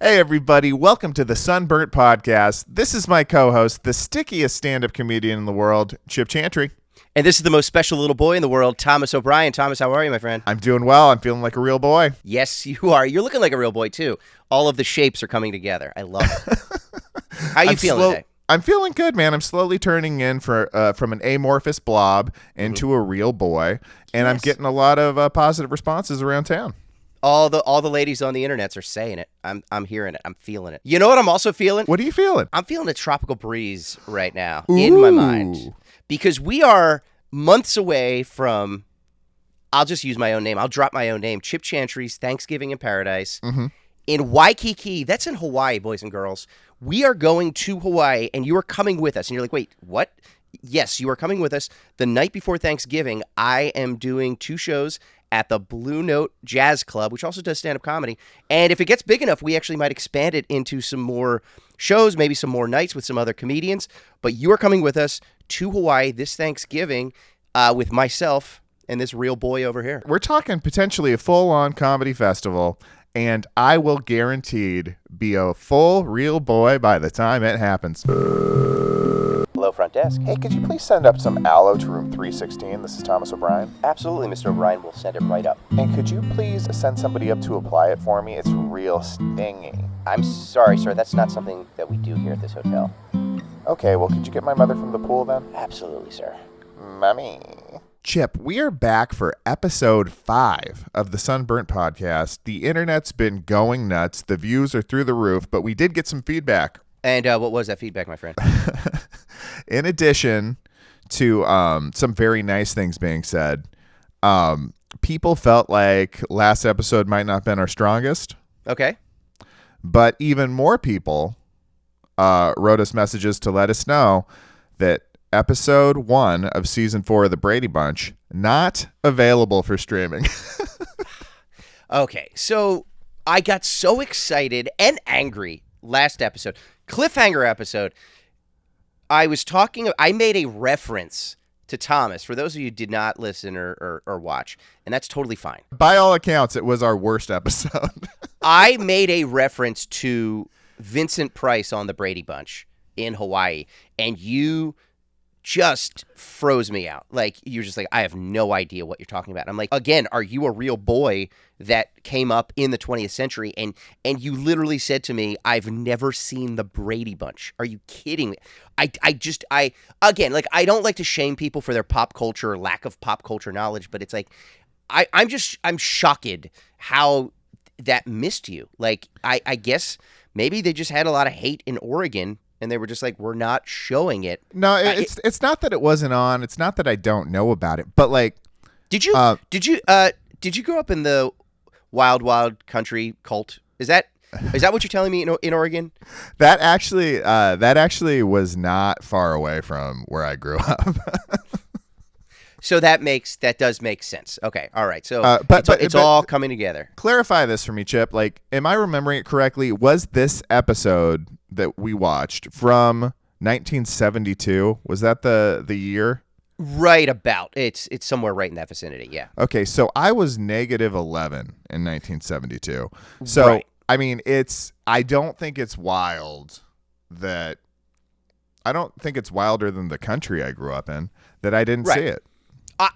Hey everybody, welcome to the Sunburnt Podcast. This is my co-host, the stickiest stand-up comedian in the world, Chip Chantry. And this is the most special little boy in the world, Thomas O'Brien. Thomas, how are you, my friend? I'm doing well. I'm feeling like a real boy. Yes, you are. You're looking like a real boy, too. All of the shapes are coming together. I love it. How you feeling today? I'm feeling good, man. I'm slowly turning in from an amorphous blob into a real boy, and Yes. I'm getting a lot of positive responses around town. All the ladies on the internets are saying it. I'm hearing it. I'm feeling it. You know what I'm also feeling? What are you feeling? I'm feeling a tropical breeze right now in my mind. Because we are months away from, I'll just use my own name. I'll drop my own name. Chip Chantry's Thanksgiving in Paradise. In Waikiki. That's in Hawaii, boys and girls. We are going to Hawaii, and you are coming with us. And you're like, wait, what? Yes, you are coming with us. The night before Thanksgiving, I am doing 2 shows at the Blue Note Jazz Club, which also does stand-up comedy. And if it gets big enough, we actually might expand it into some more shows, maybe some more nights with some other comedians. But you are coming with us to Hawaii this Thanksgiving with myself and this real boy over here. We're talking potentially a full-on comedy festival, and I will guaranteed be a full real boy by the time it happens. Hello, front desk. Hey, could you please send up some aloe to room 316? This is Thomas O'Brien. Absolutely, Mr. O'Brien. We'll send it right up. And could you please send somebody up to apply it for me? It's real stingy. I'm sorry, sir. That's not something that we do here at this hotel. Okay, well, could you get my mother from the pool then? Absolutely, sir. Mommy. Chip, we are back for episode 5 of the Sunburnt Podcast. The internet's been going nuts. The views are through the roof, but we did get some feedback. And what was that feedback, my friend? In addition to some very nice things being said, people felt like last episode might not have been our strongest. Okay. But even more people wrote us messages to let us know that episode 1 of season 4 of the Brady Bunch not available for streaming. Okay, so I got so excited and angry last episode, cliffhanger episode. I made a reference to Thomas, for those of you who did not listen or watch, and that's totally fine. By all accounts, it was our worst episode. I made a reference to Vincent Price on the Brady Bunch in Hawaii, and you just froze me out. Like, you're just like, I have no idea what you're talking about. And I'm like, again, are you a real boy that came up in the 20th century? And you literally said to me, I've never seen the Brady Bunch. Are you kidding me? I don't like to shame people for their pop culture or lack of pop culture knowledge, but it's like, I'm shocked how that missed you. Like, I guess maybe they just had a lot of hate in Oregon, and they were just like, we're not showing it. No, it's not that it wasn't on. It's not that I don't know about it. But like, did you grow up in the wild country cult? Is that what you're telling me in Oregon? That actually was not far away from where I grew up. So that does make sense. Okay, all right. So but it's all coming together. Clarify this for me, Chip. Like, am I remembering it correctly? Was this episode that we watched from 1972? Was that the year? Right about. It's somewhere right in that vicinity. Yeah. Okay, so I was -11 in 1972. So right. I mean, I don't think it's wild that I don't think it's wilder than the country I grew up in that I didn't see it.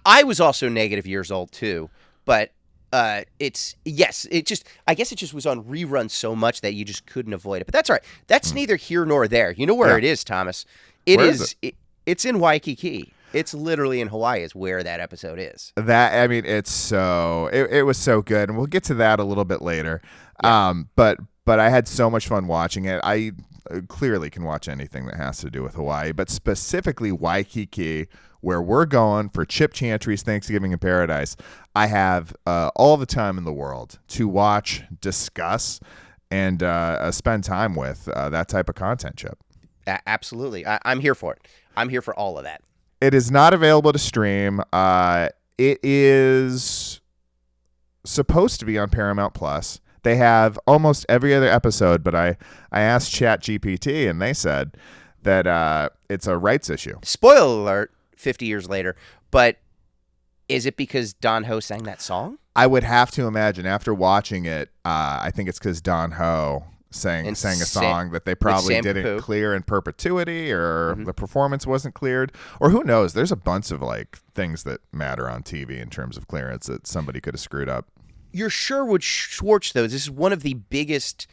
I was also negative years old too, but I guess it just was on rerun so much that you just couldn't avoid it. But that's all right. That's neither here nor there. You know where it is, Thomas? It's in Waikiki. It's literally in Hawaii is where that episode is. It was so good, and we'll get to that a little bit later. Yeah. But I had so much fun watching it. I clearly can watch anything that has to do with Hawaii, but specifically Waikiki, where we're going for Chip Chantry's Thanksgiving in Paradise. I have all the time in the world to watch, discuss, and spend time with that type of content, Chip. Absolutely. I'm here for it. I'm here for all of that. It is not available to stream. It is supposed to be on Paramount Plus. They have almost every other episode, but I asked ChatGPT, and they said that it's a rights issue. Spoiler alert, 50 years later. But is it because Don Ho sang that song? I would have to imagine after watching it, I think it's because Don Ho sang a Sam- song that they probably Sam didn't Capu. clear in perpetuity, or the performance wasn't cleared, or who knows. There's a bunch of like things that matter on TV in terms of clearance that somebody could have screwed up. You're Sherwood Schwartz, though. This is one of the biggest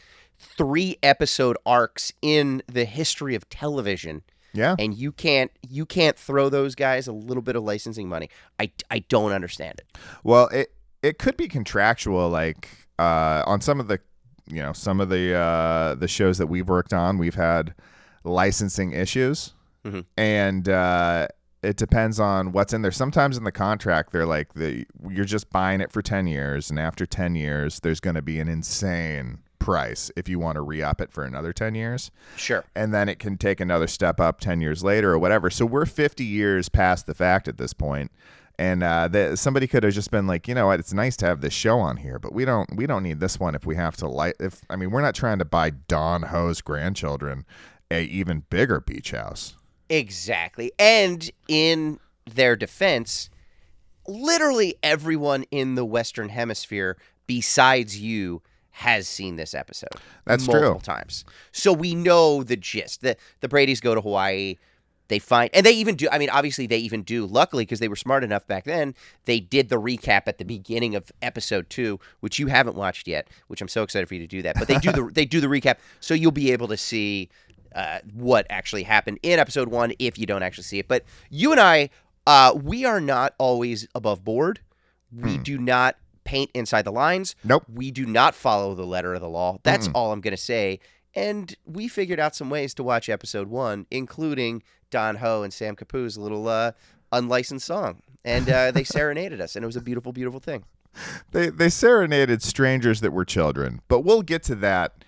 3-episode arcs in the history of television. Yeah. And you can't throw those guys a little bit of licensing money. I don't understand it. Well, it could be contractual, like on some of the the shows that we've worked on, we've had licensing issues, and it depends on what's in there. Sometimes in the contract, they're like you're just buying it for 10 years, and after 10 years, there's going to be an insane price if you want to re-up it for another 10 years. Sure. And then it can take another step up 10 years later or whatever. So we're 50 years past the fact at this point. And somebody could have just been like, you know what, it's nice to have this show on here, but we don't need this one if we have to we're not trying to buy Don Ho's grandchildren a even bigger beach house. Exactly. And in their defense, literally everyone in the Western Hemisphere besides you has seen this episode. That's multiple true. times. So we know the gist. The Bradys go to Hawaii. They find, and they even do, obviously they even do, luckily, because they were smart enough back then, they did the recap at the beginning of episode 2, which you haven't watched yet, which I'm so excited for you to do that. But they do the recap, so you'll be able to see what actually happened in episode 1 if you don't actually see it. But you and I, we are not always above board. We do not paint inside the lines. Nope. We do not follow the letter of the law. That's all I'm going to say. And we figured out some ways to watch episode 1, including Don Ho and Sam Capu's little unlicensed song. And they serenaded us, and it was a beautiful, beautiful thing. They serenaded strangers that were children, but we'll get to that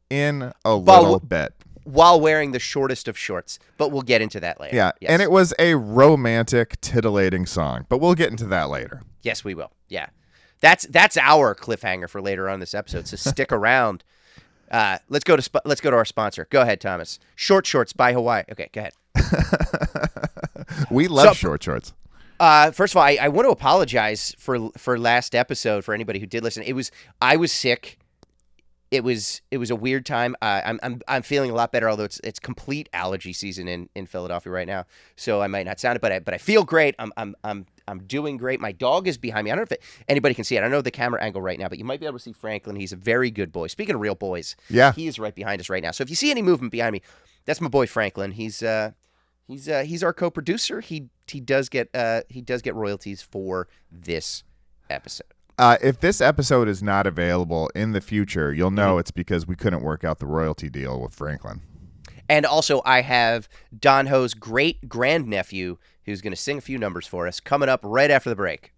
in a little bit. While wearing the shortest of shorts, but we'll get into that later. Yeah, yes. And it was a romantic, titillating song, but we'll get into that later. Yes, we will. Yeah. That's our cliffhanger for later on this episode, so stick around. Let's go to our sponsor. Go ahead, Thomas. Short Shorts by Hawaii. Okay, go ahead. We love short shorts. First of all, I want to apologize for last episode for anybody who did listen. I was sick. It was a weird time. I'm feeling a lot better, although it's complete allergy season in Philadelphia right now. So I might not sound it, but I feel great. I'm doing great. My dog is behind me. I don't know if anybody can see it. I don't know the camera angle right now, but you might be able to see Franklin. He's a very good boy. Speaking of real boys, yeah, he is right behind us right now. So if you see any movement behind me, that's my boy Franklin. He's our co-producer. He does get royalties for this episode. If this episode is not available in the future, you'll know it's because we couldn't work out the royalty deal with Franklin. And also, I have Don Ho's great grandnephew who's going to sing a few numbers for us coming up right after the break.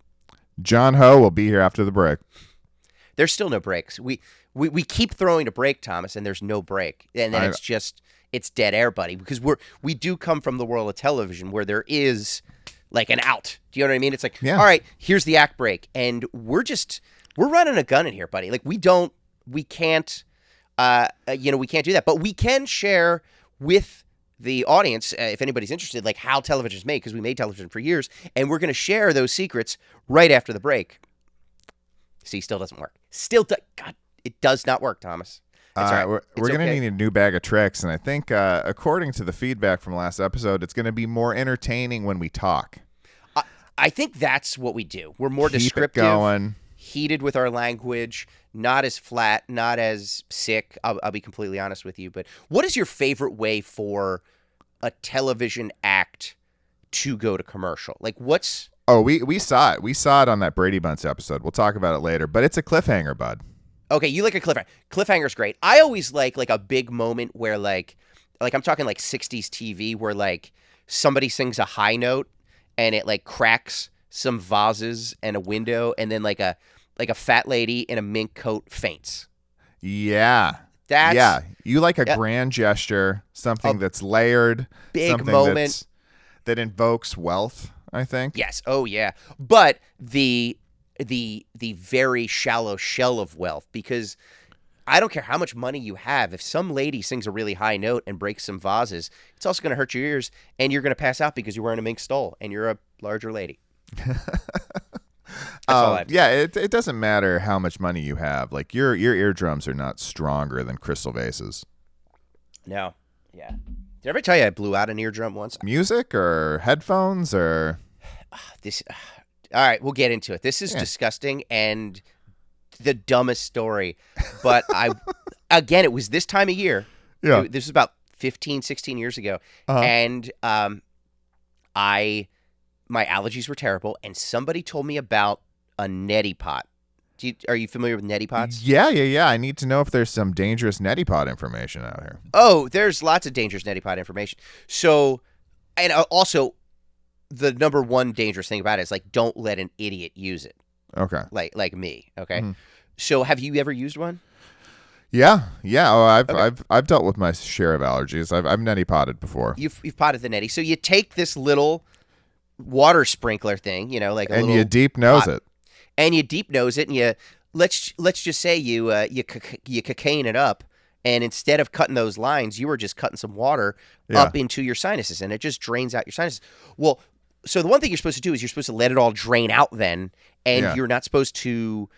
John Ho will be here after the break. There's still no breaks. We keep throwing a break, Thomas, and there's no break. And then it's dead air, buddy, because we do come from the world of television where there is like an out. Do you know what I mean? It's like, all right, here's the act break. And we're running a gun in here, buddy. Like we can't do that, but we can share with the audience, if anybody's interested, like how television is made, because we made television for years, and we're going to share those secrets right after the break. See, still doesn't work. God, it does not work, Thomas. It's all right. We're going to need a new bag of tricks, and I think, according to the feedback from last episode, it's going to be more entertaining when we talk. I think that's what we do. We're more Keep descriptive, it going. heated with our language, not as flat, not as sick. I'll be completely honest with you. But what is your favorite way for a television act to go to commercial? Like what's... Oh, we saw it. We saw it on that Brady Bunch episode. We'll talk about it later, but it's a cliffhanger, bud. Okay, you like a cliffhanger. Cliffhanger's great. I always like a big moment where like I'm talking like 60s TV where like somebody sings a high note and it like cracks some vases and a window, and then like a fat lady in a mink coat faints. Yeah. You like a grand gesture, something that's layered, big something moment that invokes wealth, I think. Yes. Oh yeah. But the very shallow shell of wealth, because I don't care how much money you have. If some lady sings a really high note and breaks some vases, it's also going to hurt your ears, and you're going to pass out because you're wearing a mink stole and you're a larger lady. all I have to yeah, it doesn't matter how much money you have. Like your eardrums are not stronger than crystal vases. No. Yeah. Did I ever tell you I blew out an eardrum once? Music or headphones or This. All right, we'll get into it. This is disgusting and the dumbest story. But again, it was this time of year. Yeah. This was about 15, 16 years ago. And my allergies were terrible. And somebody told me about a neti pot. Are you familiar with neti pots? Yeah. I need to know if there's some dangerous neti pot information out here. Oh, there's lots of dangerous neti pot information. So, and also, the number one dangerous thing about it is like, don't let an idiot use it. Okay. Like me. Okay. So, have you ever used one? Yeah. Oh, I've dealt with my share of allergies. I've neti potted before. You've potted the neti. So you take this little water sprinkler thing, like a and little you deep nose pot, it. and you deep nose it, and you let's just say you cocaine it up, and instead of cutting those lines, you were just cutting some water up into your sinuses, and it just drains out your sinuses. Well, so the one thing you're supposed to do is you're supposed to let it all drain out then, and you're not supposed to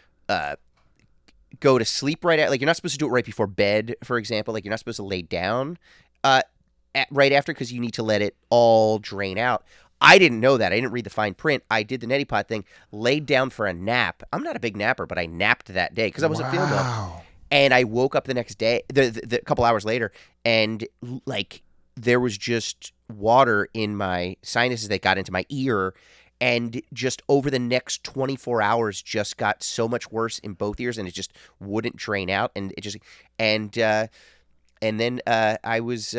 go to sleep right at, like you're not supposed to do it right before bed, for example. Like you're not supposed to lay down right after, because you need to let it all drain out. I didn't know that. I didn't read the fine print. I did the neti pot thing, laid down for a nap. I'm not a big napper, but I napped that day because I wasn't feeling well. And I woke up the next day, the couple hours later, and like there was just water in my sinuses that got into my ear. And just over the next 24 hours, just got so much worse in both ears, and it just wouldn't drain out. And it just and then I was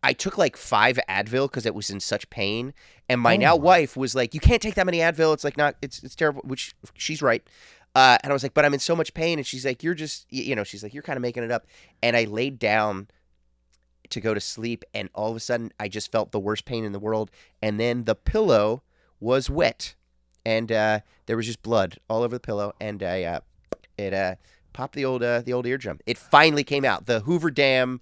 I took like 5 Advil because it was in such pain. And my now wife was like, "You can't take that many Advil. It's like it's terrible." Which she's right. And I was like, "But I'm in so much pain." And she's like, "You're just she's like, you're kind of making it up." And I laid down to go to sleep, and all of a sudden I just felt the worst pain in the world. And then the pillow was wet, and there was just blood all over the pillow, and it popped the old eardrum. It finally came out. The Hoover Dam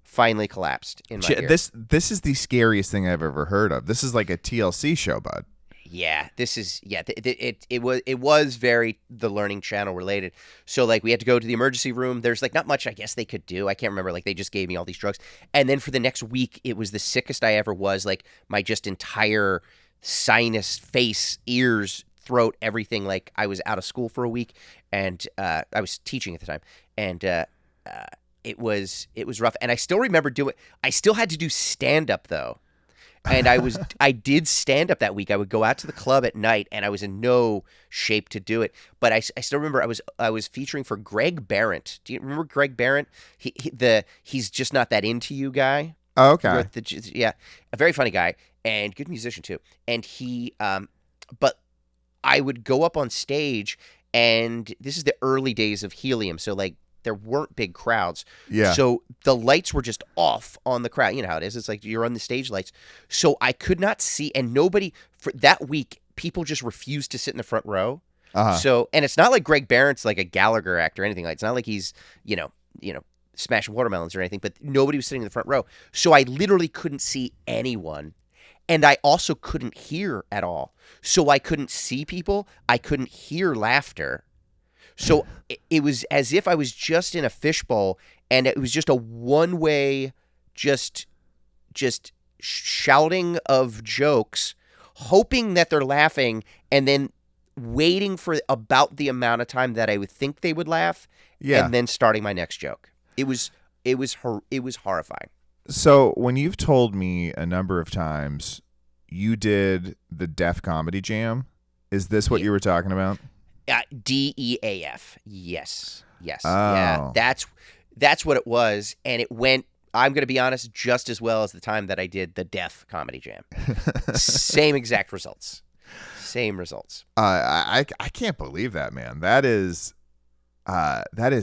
finally collapsed in my ear. This is the scariest thing I've ever heard of. This is like a TLC show, bud. Yeah, this is it was very the Learning Channel related. So like we had to go to the emergency room. There's like not much I guess they could do. I can't remember. Like they just gave me all these drugs, and then for the next week it was the sickest I ever was. Like my just entire sinus, face, ears, throat, everything. Like I was out of school for a week, and I was teaching at the time, and it was rough. And I still remember I still had to do stand-up though. And I did stand up that week. I would go out to the club at night, and I was in no shape to do it. But I still remember I was featuring for Greg Barrett. Do you remember Greg Barrett? He's just not that into you guy. Oh, okay. Yeah, a very funny guy and good musician too. And but I would go up on stage, and this is the early days of Helium, so like there weren't big crowds. Yeah. So the lights were just off on the crowd. You know how it is. It's like you're on the stage lights. So I could not see, and nobody for that week, people just refused to sit in the front row. So, and it's not like Greg Barrett's like a Gallagher act or anything like. It's not like he's smashing watermelons or anything. But nobody was sitting in the front row. So I literally couldn't see anyone, and I also couldn't hear at all. So I couldn't see people. I couldn't hear laughter. So it was as if I was just in a fishbowl, and it was just a one-way, just shouting of jokes, hoping that they're laughing, and then waiting for about the amount of time that I would think they would laugh, and then starting my next joke. It was horrifying. So when you've told me a number of times you did the Deaf Comedy Jam, is this what you were talking about? DEAF. Yes. Oh. Yeah. That's what it was, and it went. I'm going to be honest, just as well as the time that I did the Deaf Comedy Jam. Same exact results. Same results. I can't believe that, man. That is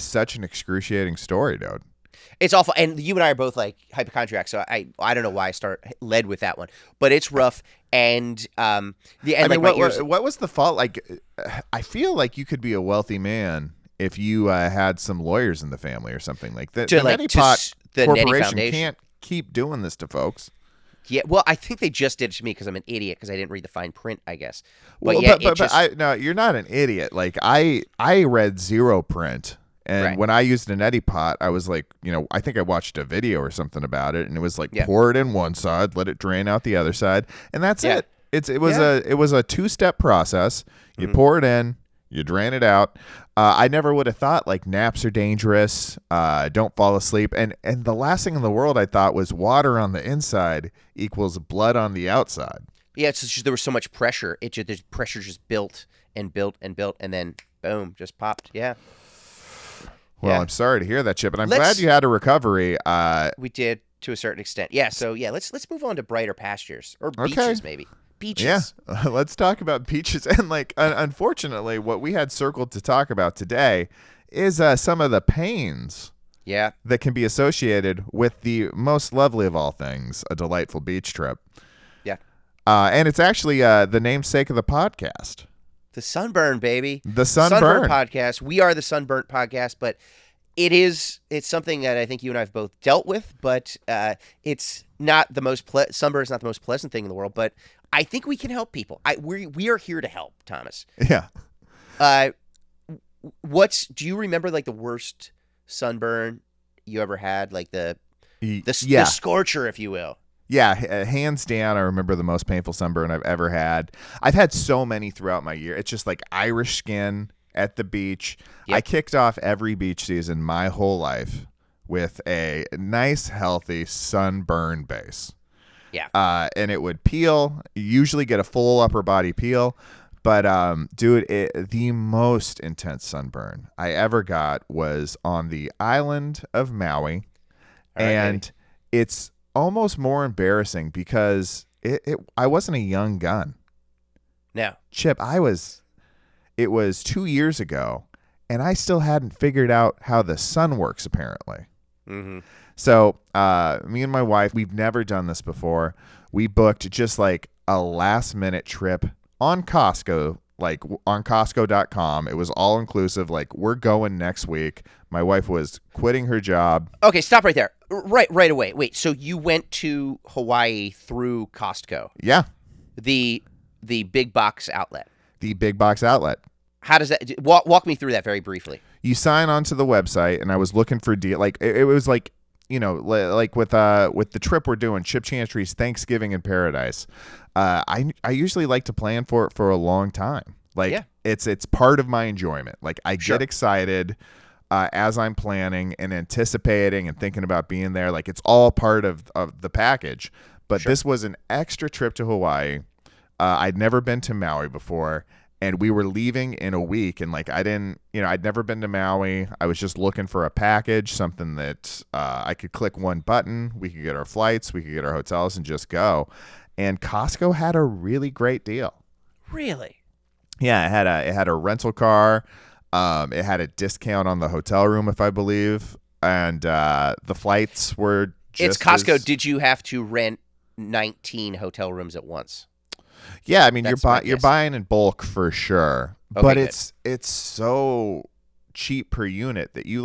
such an excruciating story, dude. It's awful, and you and I are both like hypochondriacs, so I don't know why I led with that one, but it's rough. And what was the fault? Like, I feel like you could be a wealthy man if you had some lawyers in the family or something like that. The Neti Pot Corporation can't keep doing this to folks. Yeah, well, I think they just did it to me because I'm an idiot because I didn't read the fine print, I guess. But Well, yeah, no, you're not an idiot. Like I read zero print, and Right. when I used an Eddie pot, I was like, I think I watched a video or something about it, and it was like Yeah. pour it in one side, let it drain out the other side, and that's Yeah. it. It was a 2-step process. You pour it in, you drain it out. I never would have thought like naps are dangerous. Don't fall asleep. And the last thing in the world I thought was water on the inside equals blood on the outside. Yeah, it's just there was so much pressure. The pressure just built and built and built, and then boom, just popped. Yeah. Well, Yeah. I'm sorry to hear that, Chip, and I'm glad you had a recovery. We did to a certain extent. Yeah. So yeah, let's move on to brighter pastures or beaches maybe. Beaches. Yeah, let's talk about beaches. And like, unfortunately, what we had circled to talk about today is some of the pains that can be associated with the most lovely of all things, a delightful beach trip. Yeah. And it's actually the namesake of the podcast. The Sunburn, baby. The Sunburn Podcast. We are the Sunburnt Podcast, but it's something that I think you and I have both dealt with, but it's not the most sunburn is not the most pleasant thing in the world, but I think we can help people. We are here to help, Thomas. Yeah. Do you remember like the worst sunburn you ever had, like the scorcher, if you will? Yeah, hands down, I remember the most painful sunburn I've ever had. I've had so many throughout my year. It's just like Irish skin at the beach. Yep. I kicked off every beach season my whole life with a nice, healthy sunburn base. Yeah. And it would peel, usually get a full upper body peel. But, dude, the most intense sunburn I ever got was on the island of Maui. All right, and baby. It's almost more embarrassing because I wasn't a young gun. No. Chip, it was 2 years ago, and I still hadn't figured out how the sun works, apparently. Mm-hmm. So me and my wife, we've never done this before. We booked just like a last minute trip on Costco, like on Costco.com. It was all inclusive. Like, we're going next week. My wife was quitting her job. Okay, stop right there. Right away. Wait, so you went to Hawaii through Costco? Yeah. The big box outlet. The big box outlet. How does that walk me through that very briefly? You sign onto the website, and I was looking for deal. Like it was like, like with the trip we're doing, Chip Chantry's Thanksgiving in Paradise. I usually like to plan for it for a long time. Like it's part of my enjoyment. Like I get excited as I'm planning and anticipating and thinking about being there. Like it's all part of the package. But this was an extra trip to Hawaii. I'd never been to Maui before. And we were leaving in a week, and like I'd never been to Maui. I was just looking for a package, something that I could click one button. We could get our flights, we could get our hotels, and just go. And Costco had a really great deal. Really? Yeah, it had a rental car. It had a discount on the hotel room, if I believe, and the flights were just. It's Costco. Did you have to rent 19 hotel rooms at once? Yeah, I mean, you're buying in bulk for sure, Okay, but good. it's so cheap per unit that you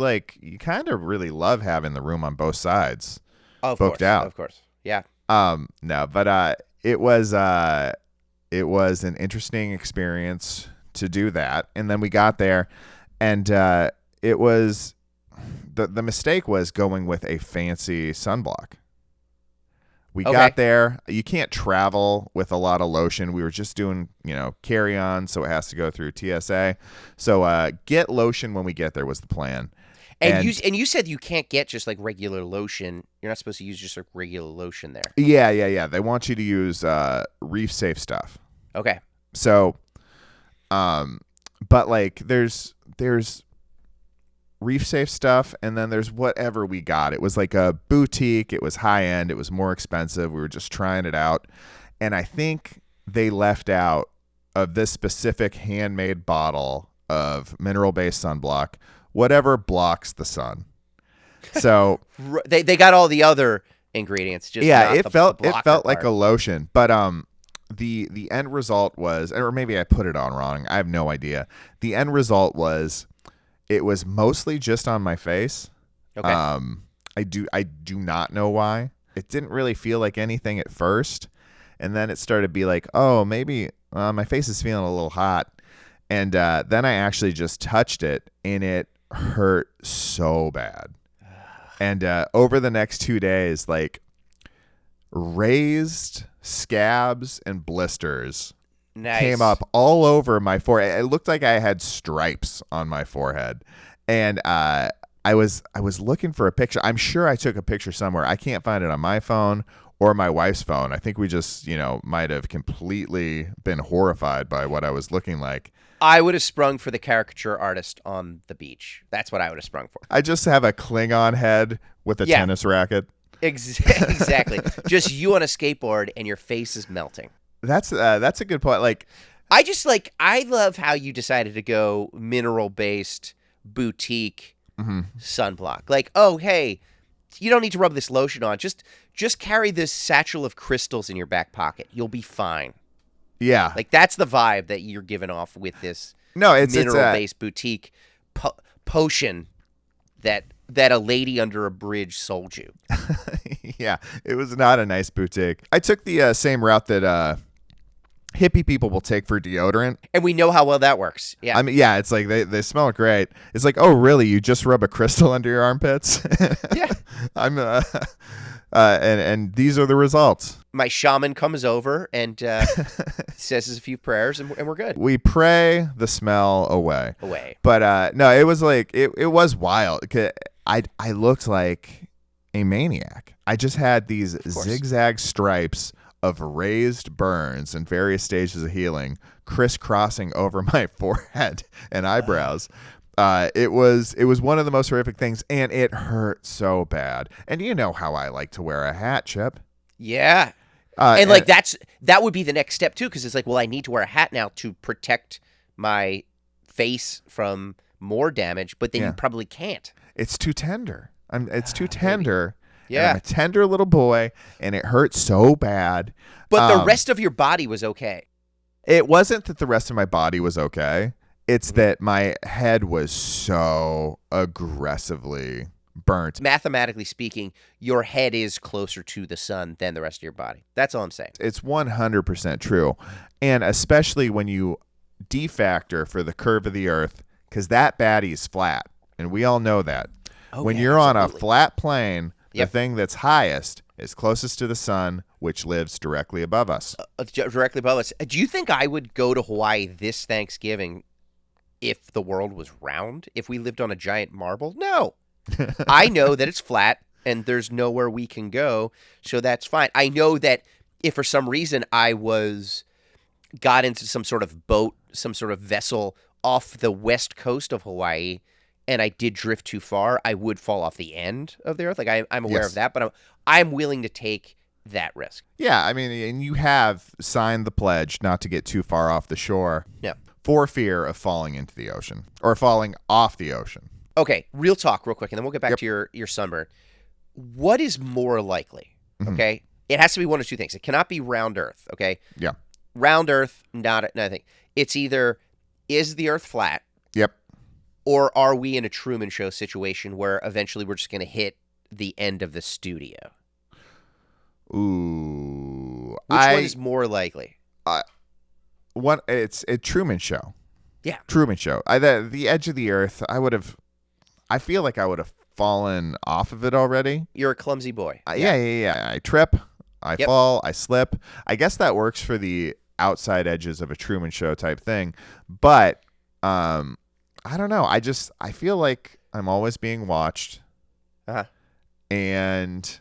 kind of really love having the room on both sides booked out. Of course, yeah. No, but it was an interesting experience to do that, and then we got there, and it was the mistake was going with a fancy sunblock. We got there. You can't travel with a lot of lotion. We were just doing, carry-on, so it has to go through TSA. So get lotion when we get there was the plan. And you said you can't get just like regular lotion. You're not supposed to use just like regular lotion there. Yeah. They want you to use reef-safe stuff. Okay. So, but like there's reef safe stuff, and then there's whatever we got. It was like a boutique, it was high end, it was more expensive. We were just trying it out, and I think they left out of this specific handmade bottle of mineral based sunblock, whatever blocks the sun. So they got all the other ingredients, just it felt part. like a lotion, but the end result was, or maybe I put it on wrong, I have no idea. The end result was it was mostly just on my face. Okay. I do not know why. it didn't really feel like anything at first. And then it started to be like, oh, maybe my face is feeling a little hot. And then I actually just touched it, and it hurt so bad. And over the next 2 days, like, raised scabs and blisters came up all over my forehead. It looked like I had stripes on my forehead. And I was looking for a picture. I'm sure I took a picture somewhere. I can't find it on my phone or my wife's phone. I think we just, might have completely been horrified by what I was looking like. I would have sprung for the caricature artist on the beach. That's what I would have sprung for. I just have a Klingon head with a tennis racket. Exactly. Just you on a skateboard and your face is melting. That's a good point. Like, I love how you decided to go mineral-based boutique sunblock. Like, oh, hey, you don't need to rub this lotion on. Just carry this satchel of crystals in your back pocket. You'll be fine. Yeah. Like, that's the vibe that you're giving off with this mineral-based boutique potion that a lady under a bridge sold you. Yeah, it was not a nice boutique. I took the same route that hippie people will take for deodorant. And we know how well that works. Yeah. I mean, yeah, it's like they smell great. It's like, oh, really? You just rub a crystal under your armpits? Yeah. And these are the results. My shaman comes over and says a few prayers, and we're good. We pray the smell away. But no, it was like it was wild. I looked like a maniac. I just had these zigzag stripes of raised burns in various stages of healing crisscrossing over my forehead and eyebrows. It was one of the most horrific things, and it hurt so bad. And you know how I like to wear a hat, Chip. Yeah. And like that would be the next step too, because it's like, well, I need to wear a hat now to protect my face from more damage, but then you probably can't. It's too tender. It's too tender. Yeah. I'm a tender little boy, and it hurts so bad. But the rest of your body was okay. It wasn't that the rest of my body was okay. It's that my head was so aggressively burnt. Mathematically speaking, your head is closer to the sun than the rest of your body. That's all I'm saying. It's 100% true. And especially when you defactor for the curve of the earth, because that baddie's flat. And we all know that. Oh, when you're on a flat plane, the thing that's highest is closest to the sun, which lives directly above us. Directly above us. Do you think I would go to Hawaii this Thanksgiving if the world was round? If we lived on a giant marble? No. I know that it's flat and there's nowhere we can go, so that's fine. I know that if for some reason I got into some sort of boat, some sort of vessel off the west coast of Hawaii, and I did drift too far, I would fall off the end of the earth. Like I'm aware of that, but I'm willing to take that risk. Yeah, I mean, and you have signed the pledge not to get too far off the shore. Yeah. For fear of falling into the ocean or falling off the ocean. Okay, real talk real quick, and then we'll get back to your sunburn. What is more likely? Okay, it has to be one of two things. It cannot be round Earth. Okay. Yeah. Round Earth, not a thing. It's either is the Earth flat? Yep. Or are we in a Truman Show situation where eventually we're just going to hit the end of the studio? Ooh. Which one is more likely? It's a Truman Show. Yeah. Truman Show. The edge of the earth, I feel like I would have fallen off of it already. You're a clumsy boy. Yeah. I trip, I fall, I slip. I guess that works for the outside edges of a Truman Show type thing. But I don't know. I feel like I'm always being watched. Uh-huh. And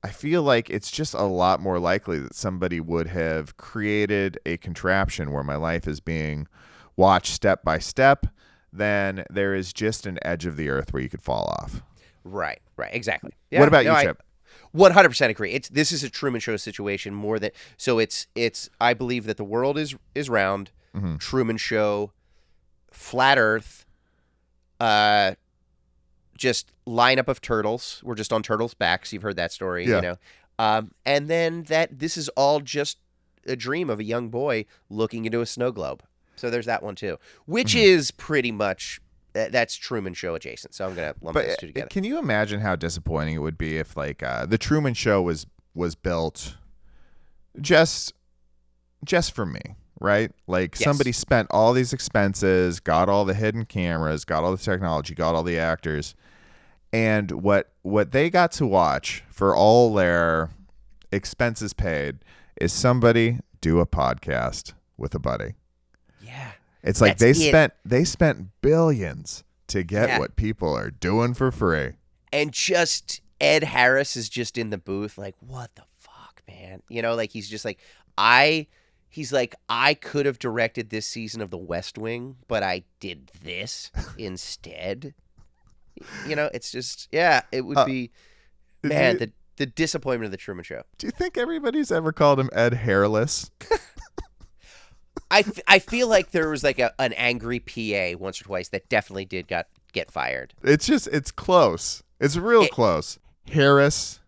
I feel like it's just a lot more likely that somebody would have created a contraption where my life is being watched step by step than there is just an edge of the earth where you could fall off. Right, exactly. Yeah, what about you, Chip? 100% agree. This is a Truman Show situation more than so. It's. I believe that the world is round. Truman Show, flat Earth. Just lineup of turtles. We're just on turtles' backs. You've heard that story, you know. And then that this is all just a dream of a young boy looking into a snow globe. So there's that one too, which is pretty much that's Truman Show adjacent. So I'm gonna lump those two together. Can you imagine how disappointing it would be if like the Truman Show was built just for me, right? Like somebody spent all these expenses, got all the hidden cameras, got all the technology, got all the actors, and what they got to watch for all their expenses paid is somebody do a podcast with a buddy. Yeah. It's like they spent billions to get what people are doing for free. And just Ed Harris is just in the booth like, what the fuck, man? You know, like he's just like, I could have directed this season of The West Wing, but I did this instead. You know, it's just, it would be, man, the disappointment of the Truman Show. Do you think everybody's ever called him Ed Hairless? I feel like there was like an angry PA once or twice that definitely did get fired. It's close. It's real close. Hairless.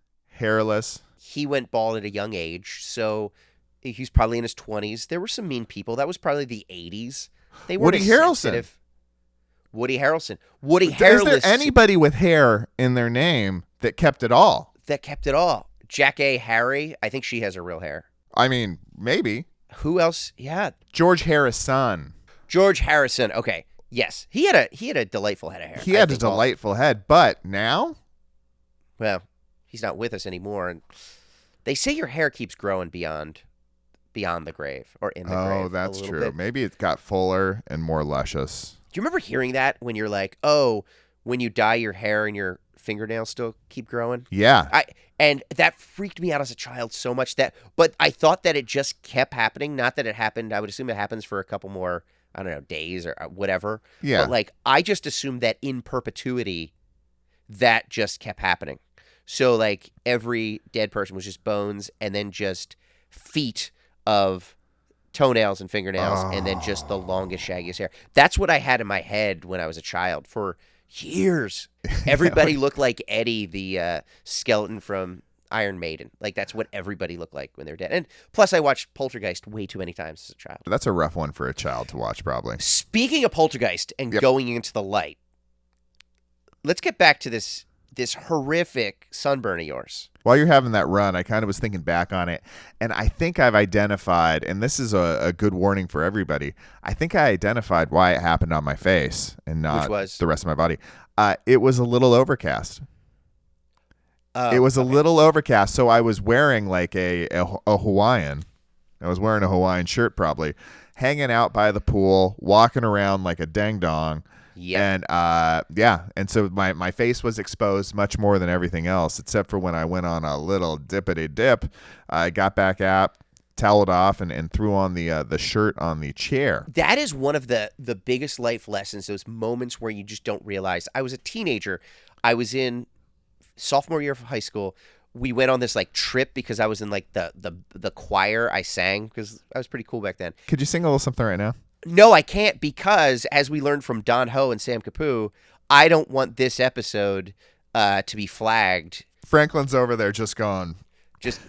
He went bald at a young age, so he's probably in his 20s. There were some mean people. That was probably the 80s. They weren't Woody Harrelson. Woody Harrelson. Is there anybody with hair in their name that kept it all? Jack A. Harry. I think she has her real hair. I mean, maybe. Who else? Yeah. George Harrison. Okay. Yes. He had a delightful head of hair. He had a delightful head, but now? Well, he's not with us anymore. And they say your hair keeps growing beyond the grave or in the grave. Oh, that's true. Bit. Maybe it got fuller and more luscious. Do you remember hearing that when you're like, oh, when you dye your hair and your fingernails still keep growing? Yeah. And that freaked me out as a child so much but I thought that it just kept happening. Not that it happened. I would assume it happens for a couple more, I don't know, days or whatever. Yeah. But like, I just assumed that in perpetuity, that just kept happening. So like every dead person was just bones and then just feet of toenails and fingernails and then just the longest, shaggiest hair. That's what I had in my head when I was a child for years. Everybody looked like Eddie, the skeleton from Iron Maiden. Like that's what everybody looked like when they're dead. And plus I watched Poltergeist way too many times as a child. That's a rough one for a child to watch, probably. Speaking of Poltergeist and going into the light, let's get back to this horrific sunburn of yours. While you're having that run, I kind of was thinking back on it, and I think I've identified, and this is a good warning for everybody, I think I identified why it happened on my face and not the rest of my body. It was a little overcast. It was a little overcast, so I was wearing like a Hawaiian. I was wearing a Hawaiian shirt probably, hanging out by the pool, walking around like a dang-dong. Yeah. And so my face was exposed much more than everything else, except for when I went on a little dippity dip. I got back up, toweled off, and threw on the shirt on the chair. That is one of the biggest life lessons, those moments where you just don't realize. I was a teenager. I was in sophomore year of high school. We went on this like trip because I was in like the choir. I sang because I was pretty cool back then. Could you sing a little something right now? No, I can't because, as we learned from Don Ho and Sam Capu, I don't want this episode to be flagged. Franklin's over there just going. Just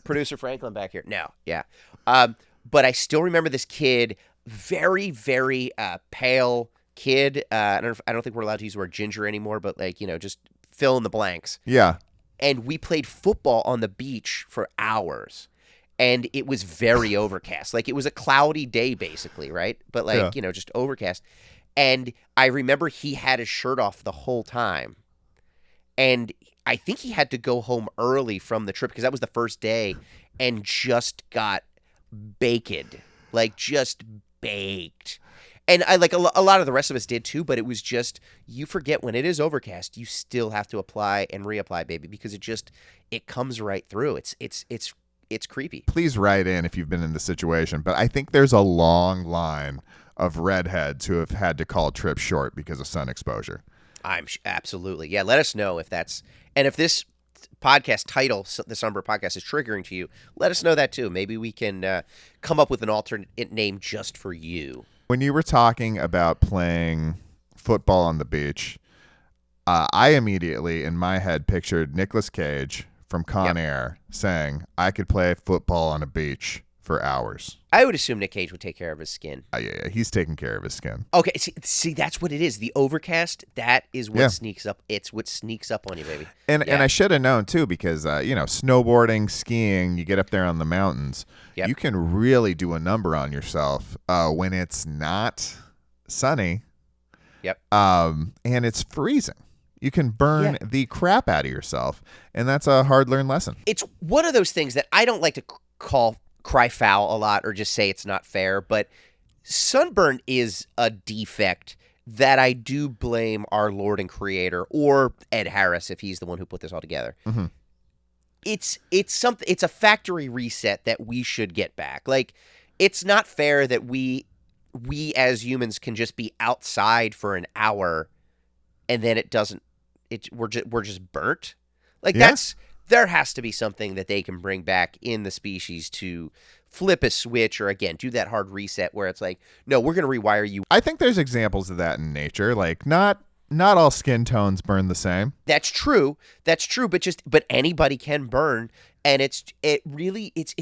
producer Franklin back here. No, yeah. But I still remember this kid, very, very pale kid. I don't think we're allowed to use the word ginger anymore, but like, just fill in the blanks. Yeah. And we played football on the beach for hours. And it was very overcast. Like, it was a cloudy day, basically, right? But, like, just overcast. And I remember he had his shirt off the whole time. And I think he had to go home early from the trip because that was the first day and just got baked. Like, just baked. And I like a lot of the rest of us did, too. But it was just, you forget when it is overcast, you still have to apply and reapply, baby, because it comes right through. It's creepy. Please write in if you've been in the situation. But I think there's a long line of redheads who have had to call trips short because of sun exposure. Absolutely. Yeah, let us know if that's... And if this podcast title, the Sunburnt Podcast, is triggering to you, let us know that too. Maybe we can come up with an alternate name just for you. When you were talking about playing football on the beach, I immediately, in my head, pictured Nicolas Cage from Con Air saying, I could play football on a beach for hours. I would assume Nick Cage would take care of his skin. Yeah, he's taking care of his skin. Okay, see, that's what it is. The overcast, that is what sneaks up. It's what sneaks up on you, baby. And I should have known too, because snowboarding, skiing, you get up there on the mountains, you can really do a number on yourself when it's not sunny. Yep. And it's freezing. You can burn the crap out of yourself, and that's a hard-learned lesson. It's one of those things that I don't like to cry foul a lot or just say it's not fair, but sunburn is a defect that I do blame our Lord and Creator, or Ed Harris if he's the one who put this all together. Mm-hmm. It's a factory reset that we should get back. Like, it's not fair that we as humans can just be outside for an hour and then we're just burnt. Like, there has to be something that they can bring back in the species to flip a switch, or again, do that hard reset where it's like, no, we're going to rewire you. I think there's examples of that in nature. Like, not all skin tones burn the same. That's true, but anybody can burn, and it's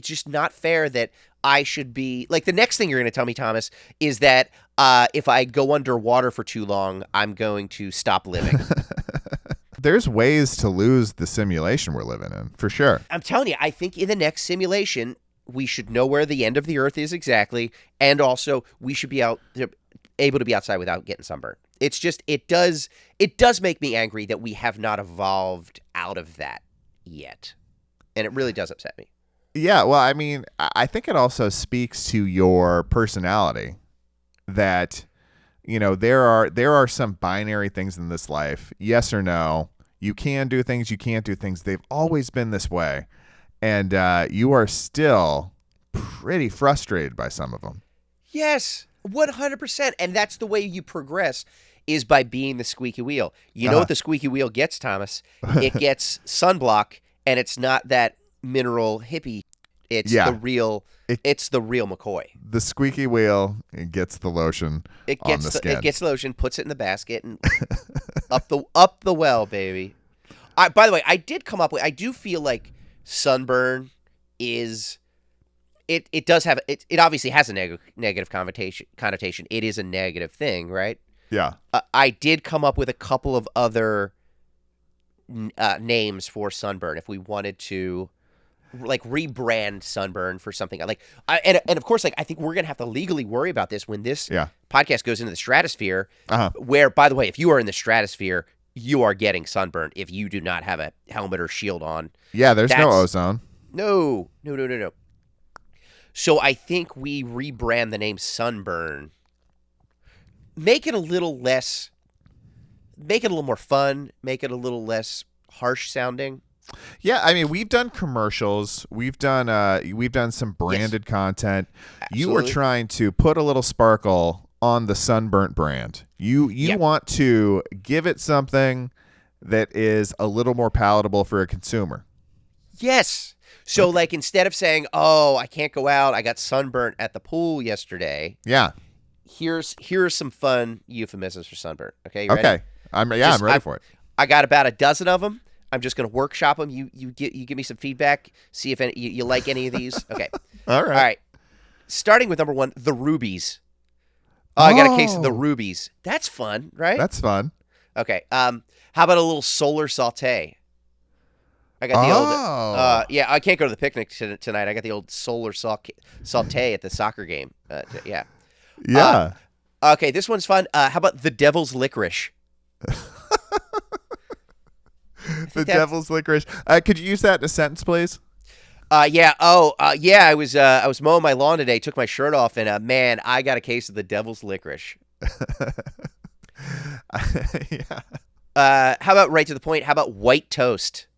just not fair that I should be like, the next thing you're going to tell me, Thomas, is that if I go underwater for too long, I'm going to stop living. There's ways to lose the simulation we're living in, for sure. I'm telling you, I think in the next simulation, we should know where the end of the Earth is exactly, and also we should be able to be outside without getting sunburned. It's just, it does make me angry that we have not evolved out of that yet, and it really does upset me. Yeah, well, I mean, I think it also speaks to your personality that, there are some binary things in this life, yes or no. You can do things, you can't do things. They've always been this way. And you are still pretty frustrated by some of them. Yes, 100%. And that's the way you progress, is by being the squeaky wheel. You know what the squeaky wheel gets, Thomas? It gets sunblock, and it's not that mineral hippie. It's the real McCoy. The squeaky wheel, it gets the lotion on the skin. It gets the lotion, puts it in the basket, and up the well, baby. By the way, I do feel like sunburn is it does have it obviously has a negative connotation. It is a negative thing, right? Yeah. I did come up with a couple of other names for sunburn if we wanted to, like, rebrand sunburn for something like, and of course, like, I think we're gonna have to legally worry about this when this podcast goes into the stratosphere. Where, by the way, if you are in the stratosphere, you are getting sunburned if you do not have a helmet or shield on. Yeah, there's no ozone. No. So I think we rebrand the name Sunburn. Make it a little more fun. Make it a little less harsh sounding. Yeah, I mean, we've done commercials. We've done some branded content. Absolutely. You were trying to put a little sparkle on the Sunburnt brand. You want to give it something that is a little more palatable for a consumer. Yes. So, like, instead of saying, "Oh, I can't go out. I got sunburnt at the pool yesterday." Yeah. Here's some fun euphemisms for sunburnt. Okay. You ready? Okay. I'm ready for it. I got about a dozen of them. I'm just going to workshop them. You give me some feedback. See if you like any of these. Okay. All right. Starting with number 1, the rubies. I got a case of the rubies. That's fun, right? That's fun. Okay. How about a little solar saute? I got the old. I can't go to the picnic tonight. I got the old solar saute at the soccer game. Yeah. Okay, this one's fun. How about the devil's licorice? The devil's licorice. Could you use that in a sentence, please? Yeah. I was mowing my lawn today. Took my shirt off, and man, I got a case of the devil's licorice. Yeah. How about right to the point? How about white toast?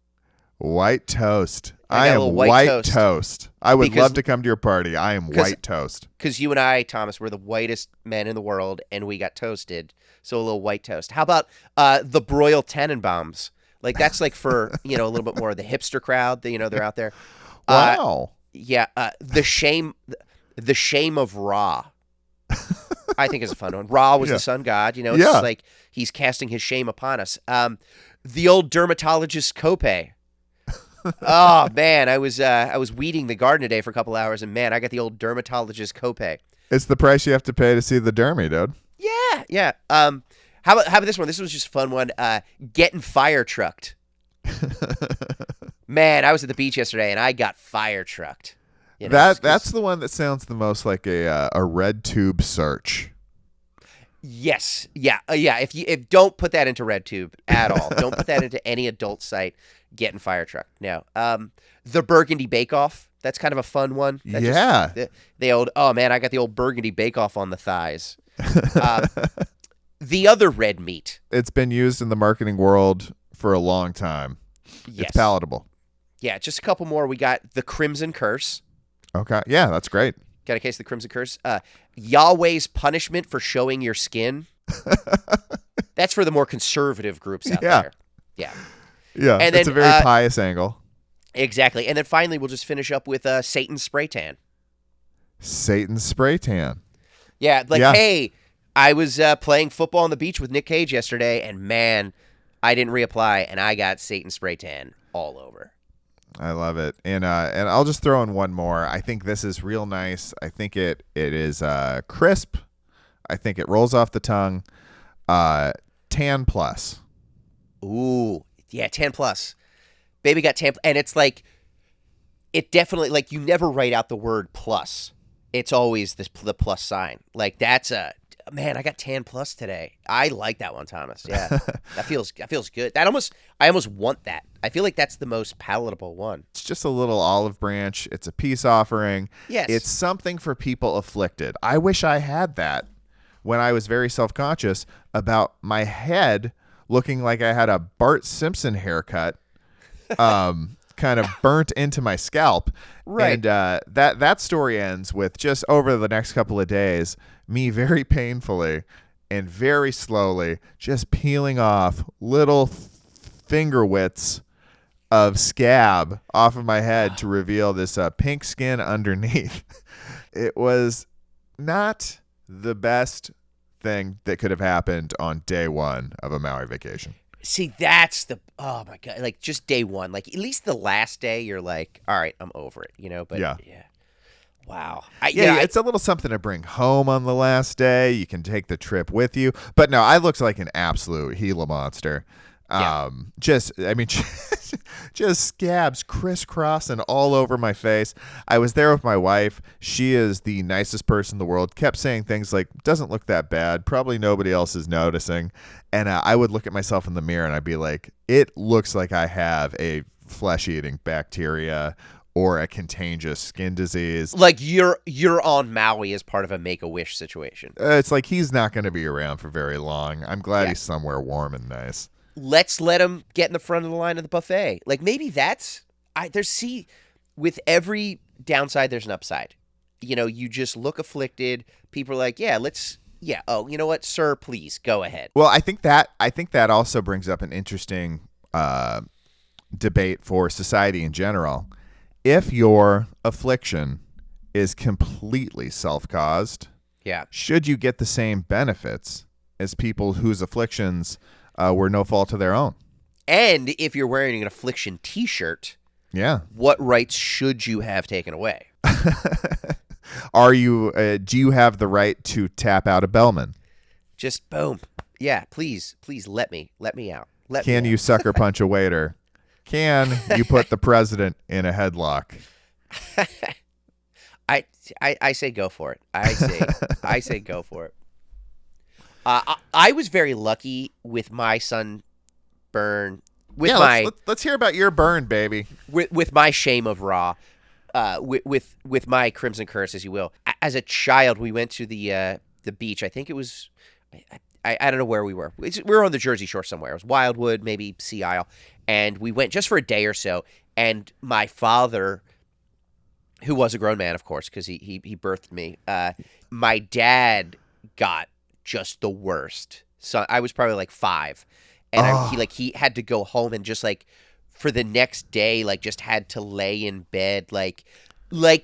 White toast. I am white toast. I would love to come to your party. I am white toast. Because you and I, Thomas, we're the whitest men in the world, and we got toasted. So a little white toast. How about the broil Tannenbaums? Like, that's like for, a little bit more of the hipster crowd. They're out there. Wow. Yeah. The shame of Ra, I think is a fun one. Ra was the sun god. It's just like he's casting his shame upon us. The old dermatologist Cope. Oh man, I was weeding the garden today for a couple hours, and man, I got the old dermatologist copay. It's the price you have to pay to see the dermy, dude. Yeah. How about this one? This was just a fun one. Getting fire trucked. Man, I was at the beach yesterday, and I got fire trucked. You know, That's the one that sounds the most like a red tube search. Yes. Yeah. If don't put that into RedTube at all. Don't put that into any adult site. Getting fire trucked. No. The Burgundy Bake Off. That's kind of a fun one. The old. Oh man, I got the old Burgundy Bake Off on the thighs. The other red meat. It's been used in the marketing world for a long time. Yes. It's palatable. Yeah. Just a couple more. We got the Crimson Curse. Okay. Yeah, that's great. Got a case of the Crimson Curse. Yahweh's punishment for showing your skin. That's for the more conservative groups out there. Yeah. Yeah. And it's a very pious angle. Exactly. And then finally, we'll just finish up with Satan's spray tan. Satan's spray tan. Yeah. Hey, I was playing football on the beach with Nick Cage yesterday, and man, I didn't reapply, and I got Satan's spray tan all over. I love it. And I'll just throw in one more. I think this is real nice. I think it is crisp. I think it rolls off the tongue. Tan Plus. Ooh, yeah, Tan Plus. Baby got Tan, and it's like, it definitely, like, you never write out the word plus. It's always the plus sign. Like, that's man, I got Tan Plus today. I like that one, Thomas. Yeah, that feels good. I almost want that. I feel like that's the most palatable one. It's just a little olive branch. It's a peace offering. Yes. It's something for people afflicted. I wish I had that when I was very self-conscious about my head looking like I had a Bart Simpson haircut, kind of burnt into my scalp. Right. And that story ends with just over the next couple of days, me very painfully and very slowly just peeling off little finger widths of scab off of my head to reveal this pink skin underneath. It was not the best thing that could have happened on day one of a Maui vacation. See, that's oh my God, like just day one, like at least the last day you're like, all right, I'm over it, you know, but yeah. Wow. It's a little something to bring home on the last day. You can take the trip with you. But no, I looked like an absolute Gila monster. Just scabs crisscrossing all over my face. I was there with my wife. She is the nicest person in the world. Kept saying things like, doesn't look that bad. Probably nobody else is noticing. And I would look at myself in the mirror and I'd be like, it looks like I have a flesh-eating bacteria or a contagious skin disease. Like you're on Maui as part of a Make-A-Wish situation. It's like he's not going to be around for very long. I'm glad he's somewhere warm and nice. Let's let him get in the front of the line of the buffet. Like maybe with every downside, there's an upside. You know, you just look afflicted. People are like, oh, you know what, sir, please go ahead. Well, I think that also brings up an interesting debate for society in general. If your affliction is completely self-caused, should you get the same benefits as people whose afflictions were no fault of their own? And if you're wearing an affliction T-shirt, what rights should you have taken away? Do you have the right to tap out a bellman? Just boom. Yeah, please let me out. Can you sucker punch a waiter? Can you put the president in a headlock? I say go for it. I say go for it. I was very lucky with my sunburn. Let's hear about your burn, baby. With my shame of raw, with my crimson curse, as you will. As a child, we went to the beach. I think it was, I don't know where we were. We were on the Jersey Shore somewhere. It was Wildwood, maybe Sea Isle, and we went just for a day or so. And my father, who was a grown man, of course, because he birthed me. My dad got just the worst. So I was probably like 5, and he had to go home and just like for the next day, like just had to lay in bed like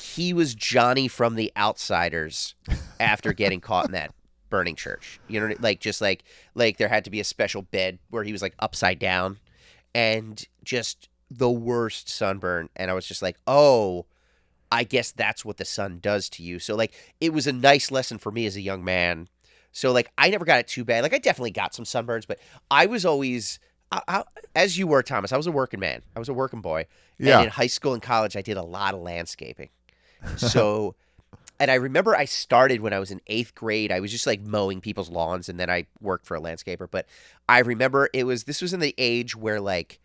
he was Johnny from The Outsiders after getting caught in that burning church. You know, like just like there had to be a special bed where he was like upside down, and just the worst sunburn, and I was just like, oh, I guess that's what the sun does to you. So like, it was a nice lesson for me as a young man. So like, I never got it too bad. Like, I definitely got some sunburns, but I was always, as you were, Thomas, I was a working man. I was a working boy. Yeah. And in high school and college, I did a lot of landscaping. So, and I remember I started when I was in 8th grade. I was just like mowing people's lawns, and then I worked for a landscaper. But I remember this was in the age where like,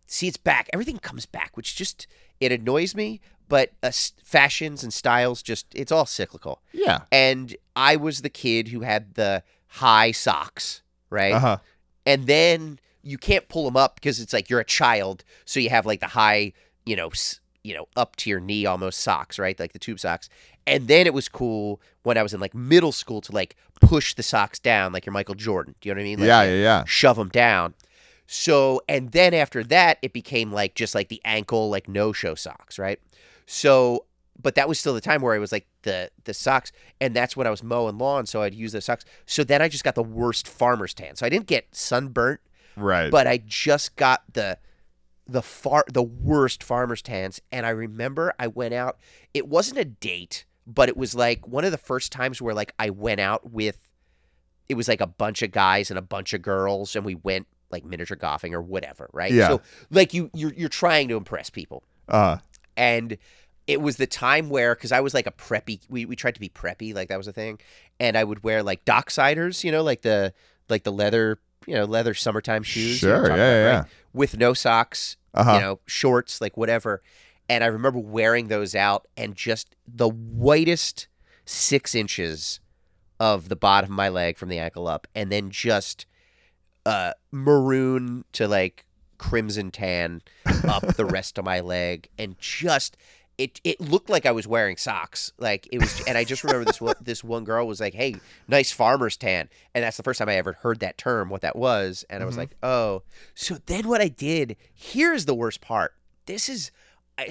see, it's back. Everything comes back, which just, it annoys me. But fashions and styles, it's all cyclical. Yeah. And I was the kid who had the high socks, right? Uh-huh. And then you can't pull them up because it's like you're a child. So you have like the high, up to your knee almost socks, right? Like the tube socks. And then it was cool when I was in like middle school to like push the socks down like you're Michael Jordan. Do you know what I mean? Like, yeah. Shove them down. So, and then after that, it became like just like the ankle, like no-show socks, right? So, but that was still the time where I was like the socks, and that's when I was mowing lawn, so I'd use those socks. So then I just got the worst farmer's tan. So I didn't get sunburnt, right? But I just got the worst farmer's tans. And I remember I went out. It wasn't a date, but it was like one of the first times where like I went out with. It was like a bunch of guys and a bunch of girls, and we went like miniature golfing or whatever, right? Yeah. So like you're trying to impress people. And it was the time where, because I was like a preppy, we tried to be preppy, like that was a thing. And I would wear like docksiders, like the leather, leather summertime shoes. Sure, yeah. Right? With no socks, shorts, like whatever. And I remember wearing those out, and just the whitest 6 inches of the bottom of my leg from the ankle up, and then just maroon to like crimson tan up the rest of my leg, and just it looked like I was wearing socks, like it was. And I just remember this one girl was like, "Hey, nice farmer's tan," and that's the first time I ever heard that term, what that was. And I was like, "Oh." So then what I did, here's the worst part. This is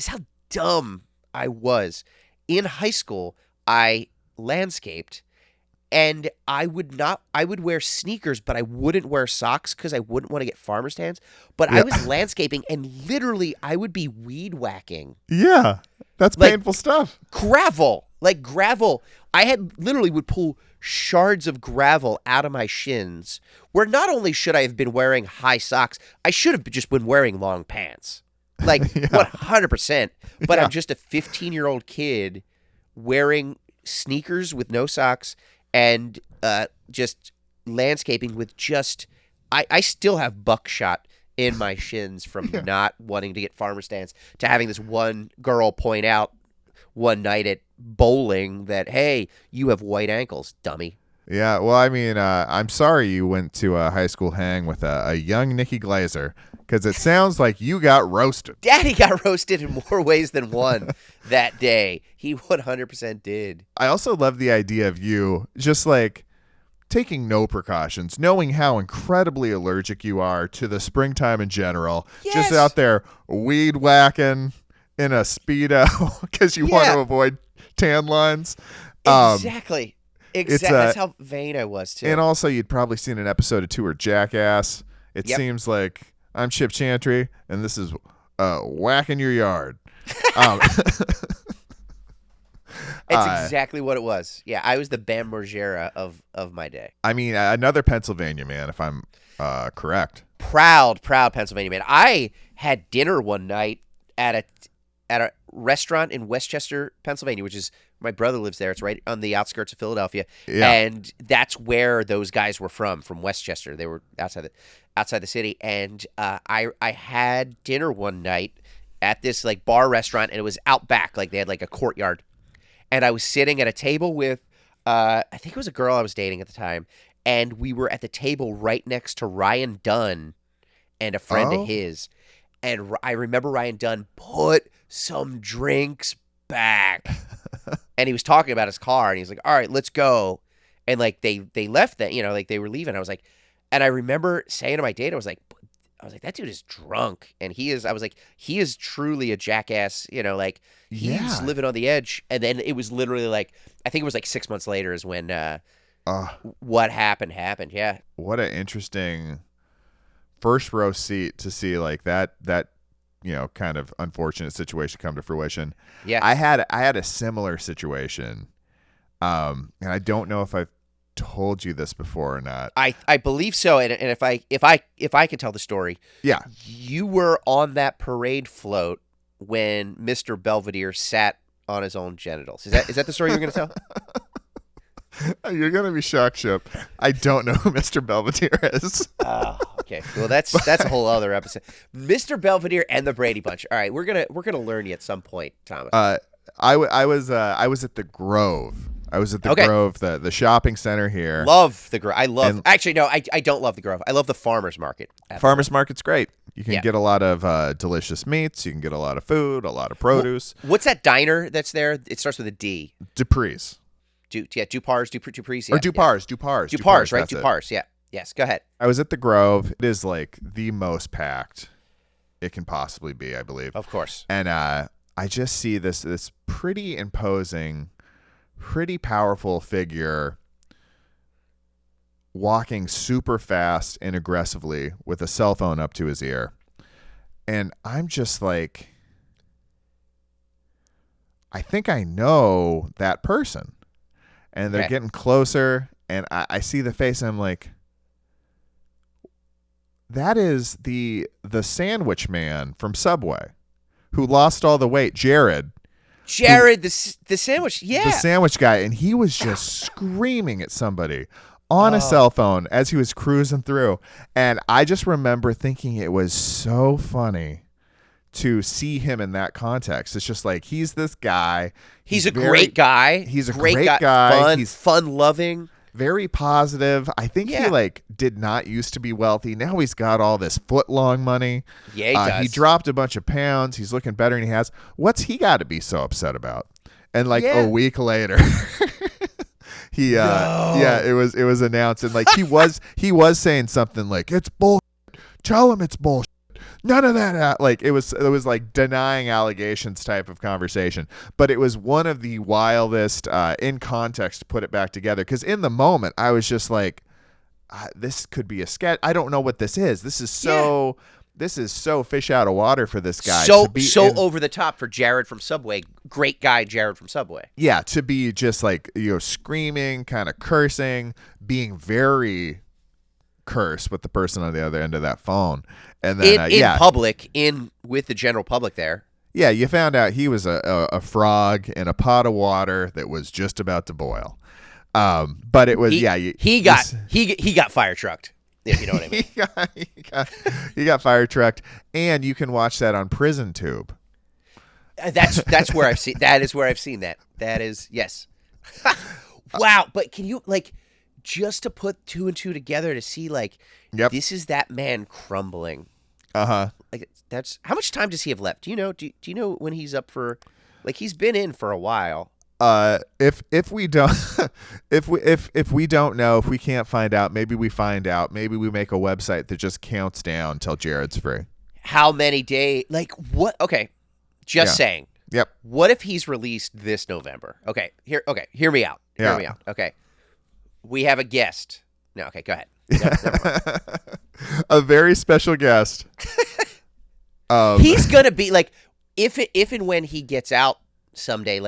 how dumb I was. In high school, I landscaped. And I would wear sneakers, but I wouldn't wear socks because I wouldn't want to get farmer's tans. But I was landscaping, and literally I would be weed whacking. Yeah, that's like, painful stuff. Gravel. I had literally would pull shards of gravel out of my shins, where not only should I have been wearing high socks, I should have just been wearing long pants. Like 100%. But I'm just a 15-year-old kid wearing sneakers with no socks. And just landscaping with I still have buckshot in my shins from not wanting to get farmer's stands, to having this one girl point out one night at bowling that, hey, you have white ankles, dummy. Yeah, well, I mean, I'm sorry you went to a high school hang with a young Nikki Glazer, because it sounds like you got roasted. Daddy got roasted in more ways than one that day. He 100% did. I also love the idea of you just like taking no precautions, knowing how incredibly allergic you are to the springtime in general. Yes. Just out there weed whacking in a Speedo because you want to avoid tan lines. Exactly. That's how vain I was, too. And also, you'd probably seen an episode or two of Jackass. It seems like I'm Chip Chantry, and this is whacking your yard. It's exactly what it was. Yeah, I was the Bam Margera of my day. I mean, another Pennsylvania man, if I'm correct. Proud Pennsylvania man. I had dinner one night at a restaurant in Westchester, Pennsylvania, which is, my brother lives there. It's right on the outskirts of Philadelphia. Yeah. And that's where those guys were from Westchester. They were outside the city. And I had dinner one night at this like bar restaurant, and it was out back. Like they had like a courtyard. And I was sitting at a table with, I think it was a girl I was dating at the time. And we were at the table right next to Ryan Dunn and a friend of his. And I remember Ryan Dunn put some drinks back. And he was talking about his car, and he's like, all right, let's go. And like they left that, like they were leaving. I was like, and I remember saying to my date, I was like, that dude is drunk. And he is truly a jackass, like he's living on the edge. And then it was literally like, I think it was like 6 months later is when what happened. Yeah. What an interesting first row seat to see like that kind of unfortunate situation come to fruition. Yeah. I had a similar situation, and I don't know if I've told you this before or not. I believe so, and if I can tell the story, Yeah, you were on that parade float when Mr. Belvedere sat on his own genitals. Is that the story you were going to tell? You're gonna be shocked, Chip. I don't know who Mr. Belvedere is. Oh, okay. Well, that's a whole other episode. Mr. Belvedere and the Brady Bunch. All right, we're gonna learn you at some point, Thomas. I was at the Grove. I was at the Grove, the shopping center here. Love the Grove. Actually, no, I don't love the Grove. I love the farmers market. Farmers market's great. You can get a lot of delicious meats. You can get a lot of food, a lot of produce. What's that diner that's there? It starts with a D. Dupree's. Dupar's, yeah. Or Dupar's, right? Dupar's, yeah. Yes, go ahead. I was at the Grove. It is like the most packed it can possibly be, I believe. Of course. And I just see this pretty imposing, pretty powerful figure walking super fast and aggressively with a cell phone up to his ear. And I'm just like, I think I know that person. And they're getting closer, and I see the face, and I'm like, that is the sandwich man from Subway who lost all the weight, Jared. The sandwich, yeah. The sandwich guy, and he was just screaming at somebody on a cell phone as he was cruising through. And I just remember thinking it was so funny to see him in that context. It's just like, he's this guy. He's a great guy. He's a great guy. He's fun-loving. Very positive. I think he did not used to be wealthy. Now he's got all this foot-long money. Yeah, he does. He dropped a bunch of pounds. He's looking better than he has. What's he got to be so upset about? And a week later, it was announced, and he was saying something like, "It's bullshit. Tell him it's bullshit. None of that." It was like denying allegations type of conversation, but it was one of the wildest in context to put it back together. Because in the moment, I was just like, "This could be a sketch. I don't know what this is. This is so fish out of water for this guy. So over the top for Jared from Subway. Great guy, Jared from Subway. Yeah, to be just screaming, kind of cursing, being very curse with the person on the other end of that phone, and then in public, with the general public there. Yeah, you found out he was a frog in a pot of water that was just about to boil. But it was he got fire trucked, if you know what I mean. he got fire trucked, and you can watch that on Prison Tube. That's where I've seen that. Is where I've seen that. That is yes. Wow, but can you just to put two and two together to see this is that man crumbling. That's how much time does he have left? Do you know? Do you know when he's up for? He's been in for a while. If we don't if we don't know, if we can't find out, maybe we find out. Maybe we make a website that just counts down till Jared's free. How many days? What? Okay, just saying. Yep. What if he's released this November? Okay, hear me out. Hear me out. Okay. We have a guest. No, okay, go ahead. No, a very special guest. He's going to be if and when he gets out someday,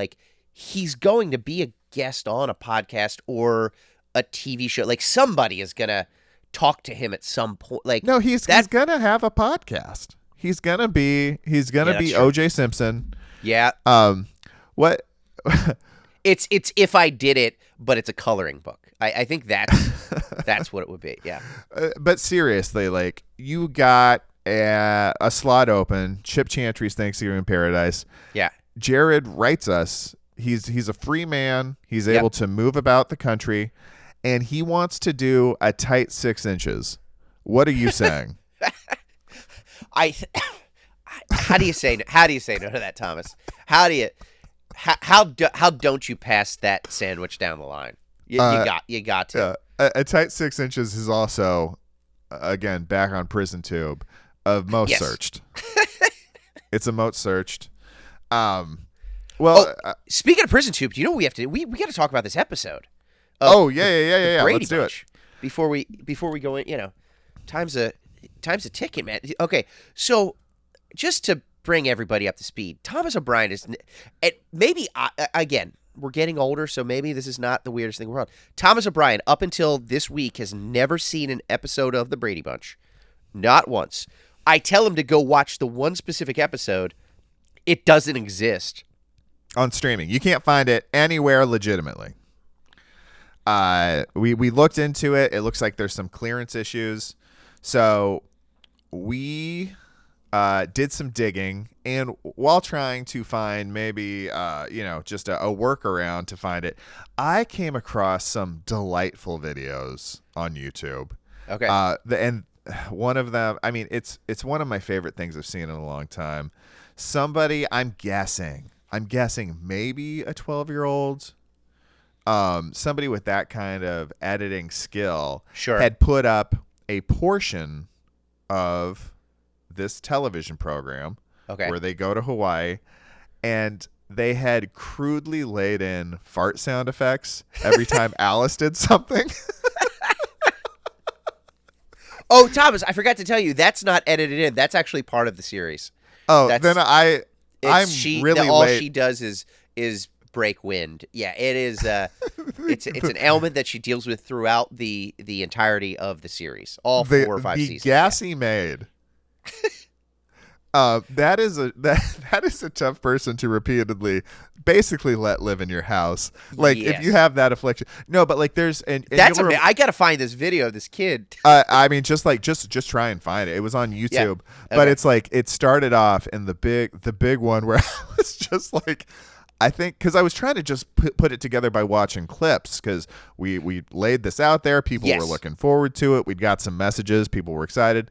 he's going to be a guest on a podcast or a TV show. Somebody is going to talk to him at some point. No, he's going to have a podcast. He's going to be OJ Simpson. Yeah. What? It's If I Did It, but it's a coloring book. I think that's what it would be. Yeah. But seriously, you got a slot open. Chip Chantry's Thanksgiving in Paradise. Yeah. Jared writes us. He's a free man. He's able to move about the country, and he wants to do a tight 6 inches. What are you saying? How do you say no to that, Thomas? How don't you pass that sandwich down the line? You got to. A tight 6 inches is also, again, back on Prison Tube, of most searched. It's a most searched. Speaking of Prison Tube, do you know what we have to do? We got to talk about this episode. Yeah. Let's do it before we go in. Time's a ticking, man. Okay, so just to bring everybody up to speed. Thomas O'Brien is, maybe, again, we're getting older, so maybe this is not the weirdest thing in the world. Thomas O'Brien, up until this week, has never seen an episode of The Brady Bunch. Not once. I tell him to go watch the one specific episode. It doesn't exist. On streaming. You can't find it anywhere legitimately. We looked into it. It looks like there's some clearance issues. So we did some digging, and while trying to find maybe just a workaround to find it, I came across some delightful videos on YouTube. Okay. And one of them, I mean, it's one of my favorite things I've seen in a long time. Somebody, I'm guessing maybe a 12-year-old, somebody with that kind of editing skill, sure, had put up a portion of this television program, okay, where they go to Hawaii, and they had crudely laid in fart sound effects every time Alice did something. Oh, Thomas, I forgot to tell you, that's not edited in. That's actually part of the series. Oh, that's, then I'm really all late. She does is break wind. Yeah, it is. It's an element that she deals with throughout the entirety of the series, all 4 or 5 seasons. The gassy maid. That is a tough person to repeatedly basically let live in your house. Like, yes. if you have that affliction. No, but like there's and that's I gotta find this video of this kid. I mean, just try and find it. It was on YouTube, yeah. Okay. but it's like it started off in the big one where I was just like, I think because I was trying to just put it together by watching clips, because we laid this out there. People yes. were looking forward to it. We'd got some messages. People were excited.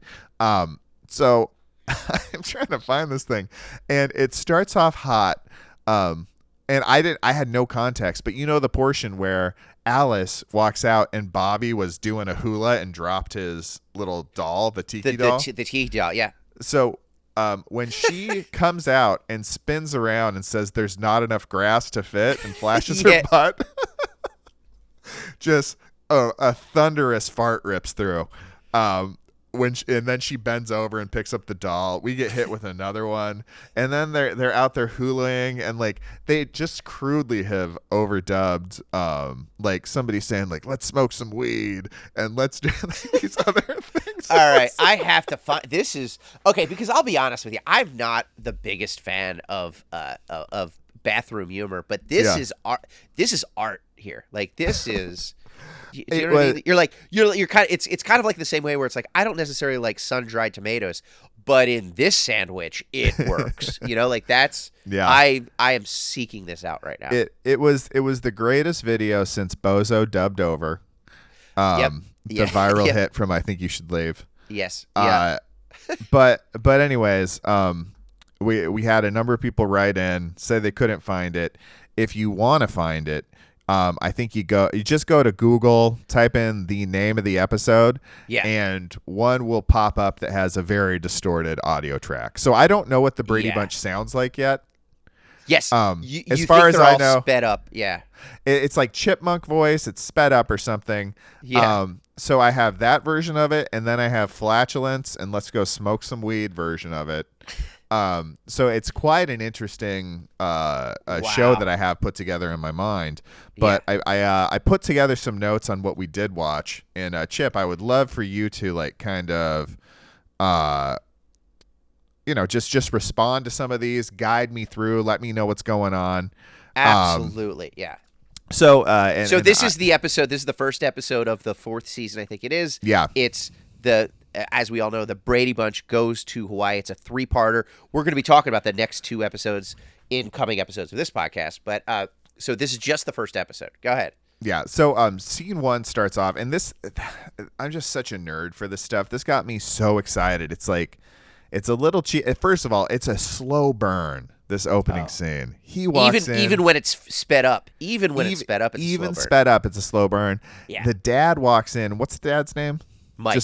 So I'm trying to find this thing, and it starts off hot. And I had no context, but you know the portion where Alice walks out and Bobby was doing a hula and dropped his little doll, the tiki doll. The tiki doll, yeah. So when she comes out and spins around and says there's not enough grass to fit and flashes yeah. her butt, just a thunderous fart rips through. And then she bends over and picks up the doll. We get hit with another one, and then they're out there hulaing, and like they just crudely have overdubbed, like somebody saying like, "Let's smoke some weed and let's do these other things." All right, I have to find this is okay, because I'll be honest with you, I'm not the biggest fan of bathroom humor, but this is art. This is art here. Like this is. Do you know what I mean? You're kind of it's kind of like the same way where it's like I don't necessarily like sun-dried tomatoes, but in this sandwich it works. Like that's I am seeking this out right now. It was the greatest video since Bozo dubbed over. Yep. The viral hit from I Think You Should Leave. Yes. Yeah. But anyways, we had a number of people write in, say they couldn't find it. If you want to find it, I think you just go to Google, type in the name of the episode, and one will pop up that has a very distorted audio track. So I don't know what the Brady Bunch sounds like yet. Yes. You as far think as they're I all know, sped up. Yeah. It's like chipmunk voice. It's sped up or something. Yeah. So I have that version of it, and then I have flatulence and let's go smoke some weed version of it. So it's quite an interesting show that I have put together in my mind. But I put together some notes on what we did watch. And Chip, I would love for you to like kind of just respond to some of these, guide me through, let me know what's going on. Absolutely. Yeah. So this is the episode. This is the first episode of the 4th season, I think it is. Yeah. It's as we all know, the Brady Bunch goes to Hawaii. It's a 3-parter. We're going to be talking about the next 2 episodes in coming episodes of this podcast. But so this is just the first episode. Go ahead. Yeah. So scene 1 starts off, and this, I'm just such a nerd for this stuff. This got me so excited. It's like, it's a little first of all, it's a slow burn. This opening scene. He walks in. Even when it's sped up. Even when it's sped up, it's a slow burn. Even sped up, it's a slow burn. Yeah. The dad walks in. What's the dad's name? Mike.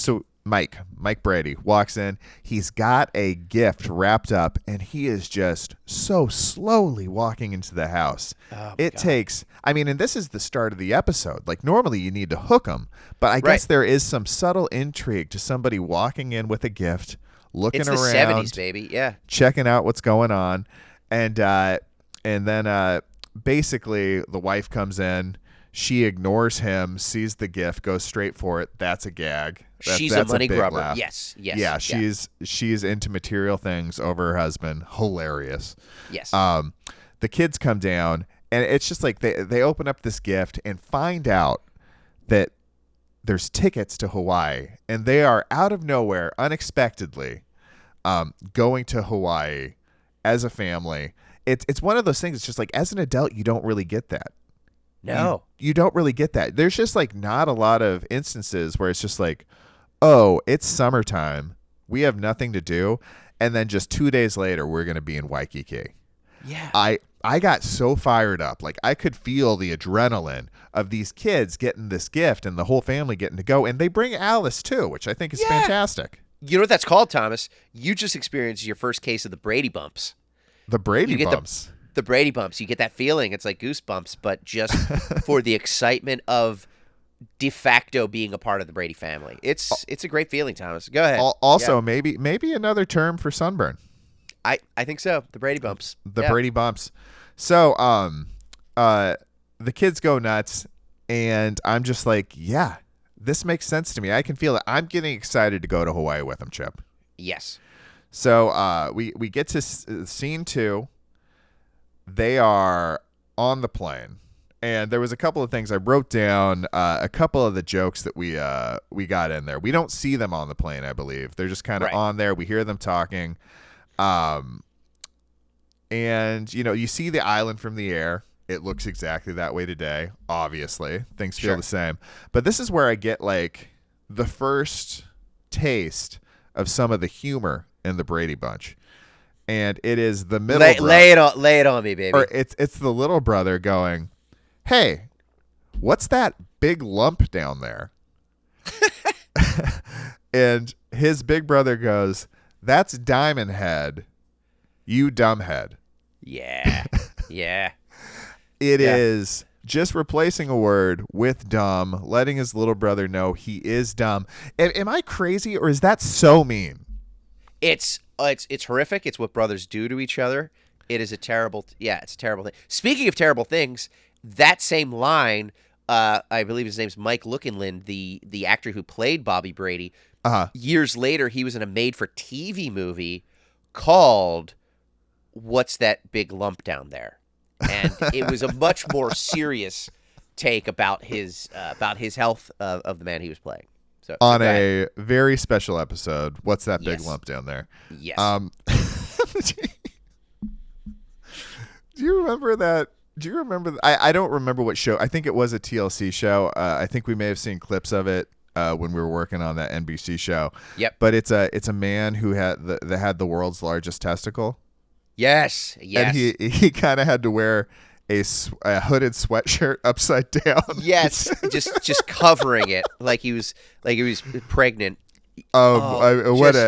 Mike Brady walks in. He's got a gift wrapped up, and he is just so slowly walking into the house. It takes, and this is the start of the episode. Like, normally you need to hook them, but I guess there is some subtle intrigue to somebody walking in with a gift, looking It's the around, 70s, baby. Yeah. checking out what's going on, and then basically the wife comes in. She ignores him, sees the gift, goes straight for it. That's a gag. She's that's a money big grubber. laugh. Yes. Yeah, she's into material things over her husband. Hilarious. Yes. The kids come down, and it's just like they open up this gift and find out that there's tickets to Hawaii, and they are out of nowhere, unexpectedly, going to Hawaii as a family. It's one of those things. It's just like, as an adult, you don't really get that. No. You don't really get that. There's just like not a lot of instances where it's just like, oh, it's summertime. We have nothing to do. And then just 2 days later, we're going to be in Waikiki. Yeah. I got so fired up. Like, I could feel the adrenaline of these kids getting this gift and the whole family getting to go. And they bring Alice too, which I think is fantastic. You know what that's called, Thomas? You just experienced your first case of the Brady Bumps. The Brady Bumps. The Brady Bumps. You get that feeling. It's like goosebumps, but just for the excitement of de facto being a part of the Brady family. It's a great feeling, Thomas. Go ahead. Also, maybe another term for sunburn. I think so. The Brady Bumps. The Brady Bumps. So the kids go nuts, and I'm just like, yeah, this makes sense to me. I can feel it. I'm getting excited to go to Hawaii with them, Chip. Yes. So we get to scene 2. They are on the plane, and there was a couple of things I wrote down. A couple of the jokes that we got in there. We don't see them on the plane, I believe. They're just kind of on there. We hear them talking, and you see the island from the air. It looks exactly that way today. Obviously, things feel the same. But this is where I get like the first taste of some of the humor in the Brady Bunch. And it is the middle lay it on me, baby. Or it's the little brother going, "Hey, what's that big lump down there?" And his big brother goes, "That's Diamond Head, you dumbhead." Yeah. Yeah. It is just replacing a word with dumb, letting his little brother know he is dumb. Am I crazy, or is that so mean? It's horrific. It's what brothers do to each other. It is a terrible it's a terrible thing. Speaking of terrible things, that same line, I believe his name's Mike Lookinland, the actor who played Bobby Brady. Years later, he was in a made-for-TV movie called "What's That Big Lump Down There?" And it was a much more serious take about his health of the man he was playing. So, on a very special episode, what's that big lump down there? Yes. Do you remember that? Do you remember? I don't remember what show. I think it was a TLC show. I think we may have seen clips of it when we were working on that NBC show. Yep. But it's a man who had the world's largest testicle. Yes. And he kind of had to wear a hooded sweatshirt upside down. Yes, just covering it like he was pregnant. It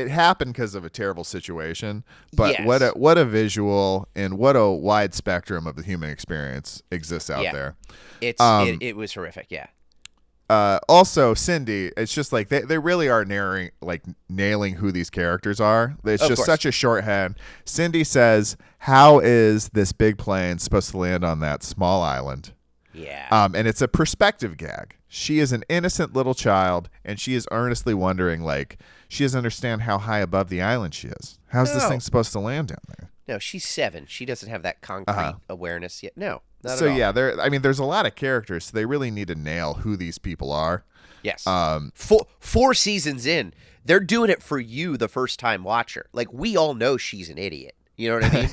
happened because of a terrible situation, but what a visual and what a wide spectrum of the human experience exists out there. It was horrific. Yeah. Also, Cindy, it's just like they really are nailing who these characters are. It's just such a shorthand. Cindy says, "How is this big plane supposed to land on that small island?" Yeah. And it's a perspective gag. She is an innocent little child, and she is earnestly wondering, like, she doesn't understand how high above the island she is. How's this thing supposed to land down there? No, she's 7. She doesn't have that concrete awareness yet. No, not so at all. Yeah, there's a lot of characters, so they really need to nail who these people are. Yes. 4 seasons in, they're doing it for you, the first time watcher. Like, we all know she's an idiot. You know what I mean?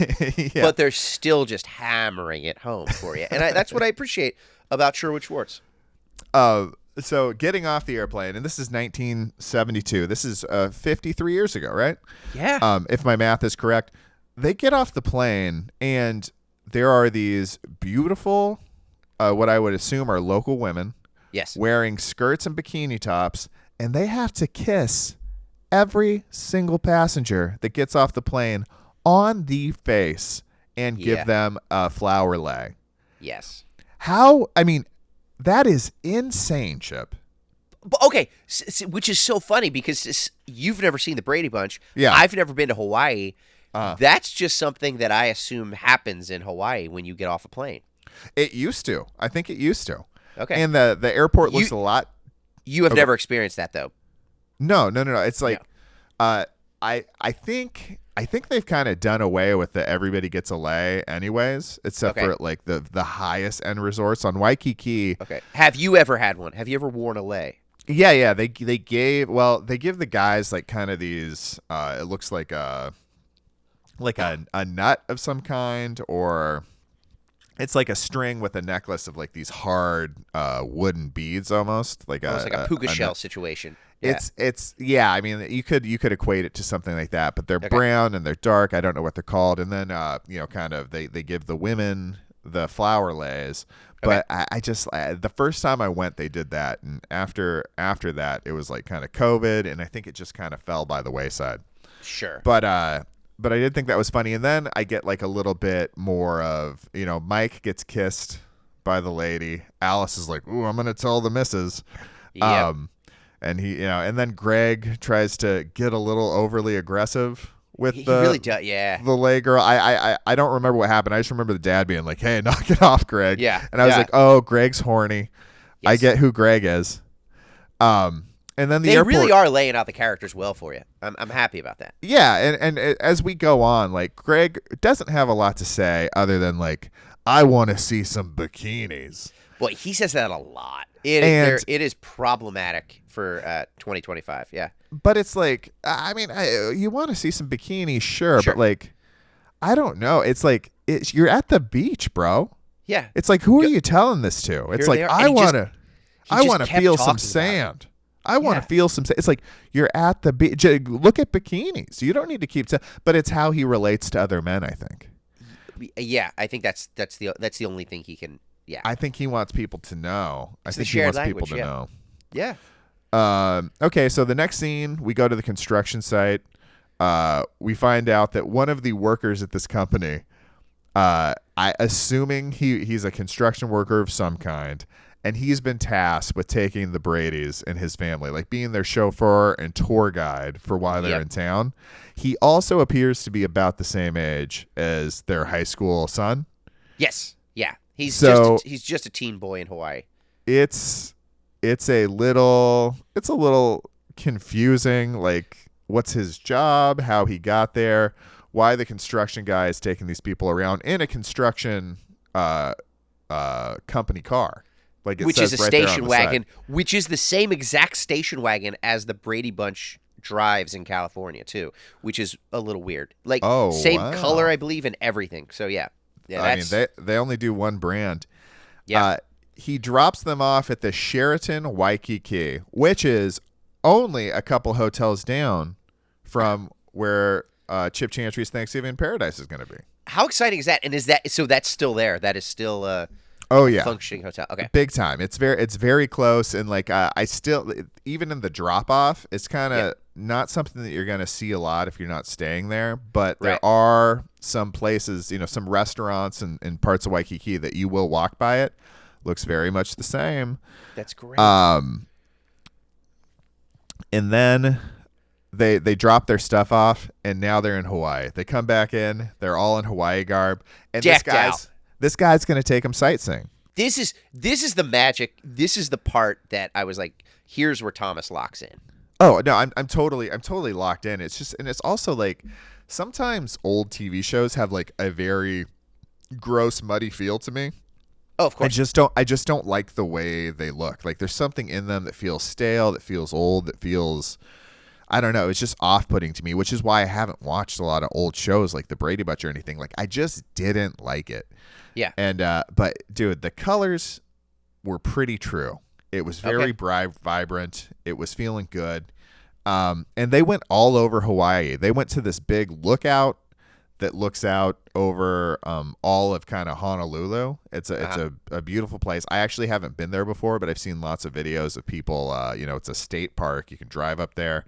Yeah. But they're still just hammering it home for you, and that's what I appreciate about Sherwood Schwartz. So getting off the airplane, and this is 1972. This is 53 years ago, right? Yeah. If my math is correct. They get off the plane, and there are these beautiful, what I would assume are local women, yes, wearing skirts and bikini tops, and they have to kiss every single passenger that gets off the plane on the face and give them a flower lay. Yes. How? I mean, that is insane, Chip. Okay, which is so funny because you've never seen the Brady Bunch. Yeah. I've never been to Hawaii. That's just something that I assume happens in Hawaii when you get off a plane. It used to. I think it used to. Okay. And the airport looks a lot. You have never experienced that though. No. It's like, I think they've kind of done away with the everybody gets a lay anyways, except for like the highest end resorts on Waikiki. Okay. Have you ever had one? Have you ever worn a lei? Yeah. They give the guys like kind of these. It looks like a nut of some kind, or it's like a string with a necklace of like these hard wooden beads, almost like a puka shell situation. Yeah. It's I mean, you could equate it to something like that, but they're brown and they're dark. I don't know what they're called. And then kind of they give the women the flower leis. But I just the first time I went, they did that, and after that, it was like kind of COVID, and I think it just kind of fell by the wayside. Sure. But I did think that was funny. And then I get like a little bit more of, Mike gets kissed by the lady. Alice is like, "Ooh, I'm going to tell the missus." Yep. And he, and then Greg tries to get a little overly aggressive with he really does, yeah. the lay girl. I don't remember what happened. I just remember the dad being like, "Hey, knock it off, Greg." Yeah. And I was like, "Oh, Greg's horny." Yes. I get who Greg is. And then they really are laying out the characters well for you. I'm happy about that. Yeah, and as we go on, like Greg doesn't have a lot to say other than like, "I want to see some bikinis." Boy, he says that a lot. It is problematic for 2025. Yeah, but it's like, I mean, you want to see some bikinis, sure, but like, I don't know. It's like you're at the beach, bro. Yeah, it's like, who are you telling this to? It's like, I want to feel some sand. I want to feel some. It's like you're at the beach. Look at bikinis. You don't need to keep. But it's how he relates to other men, I think. Yeah, I think that's the only thing he can. Yeah, I think he wants people to know. It's I think he wants people to know. Yeah. Okay, so the next scene, we go to the construction site. We find out that one of the workers at this company, assuming he's a construction worker of some kind, and he's been tasked with taking the Bradys and his family, like being their chauffeur and tour guide for while they're in town. He also appears to be about the same age as their high school son. Yes. Yeah. He's just a teen boy in Hawaii. It's a little confusing. Like, what's his job? How he got there? Why the construction guy is taking these people around in a construction company car? Like, which is a station wagon, which is the same exact station wagon as the Brady Bunch drives in California too, which is a little weird. Like, same color, I believe, and everything. So yeah. I mean, they only do one brand. Yeah. He drops them off at the Sheraton Waikiki, which is only a couple hotels down from where Chip Chantry's Thanksgiving in Paradise is going to be. How exciting is that? And that's still there? That is still a functioning hotel. Okay. Big time. It's very close, and like I still, even in the drop off, it's kind of not something that you're going to see a lot if you're not staying there, but there are some places, some restaurants and parts of Waikiki that you will walk by it. Looks very much the same. That's great. And then they drop their stuff off, and now they're in Hawaii. They come back in. They're all in Hawaii garb, and this guy's going to take them sightseeing. This is the magic. This is the part that I was like, here's where Thomas locks in. Oh no, I'm totally locked in. It's just, and it's also like sometimes old TV shows have like a very gross, muddy feel to me. Oh, of course. I just don't like the way they look. Like, there's something in them that feels stale, that feels old, that feels, I don't know. It's just off-putting to me, which is why I haven't watched a lot of old shows like the Brady Bunch or anything. Like, I just didn't like it. Yeah. And but dude, the colors were pretty true. It was very vibrant. It was feeling good. And they went all over Hawaii. They went to this big lookout that looks out over all of kind of Honolulu. It's a beautiful place. I actually haven't been there before, but I've seen lots of videos of people. It's a state park. You can drive up there,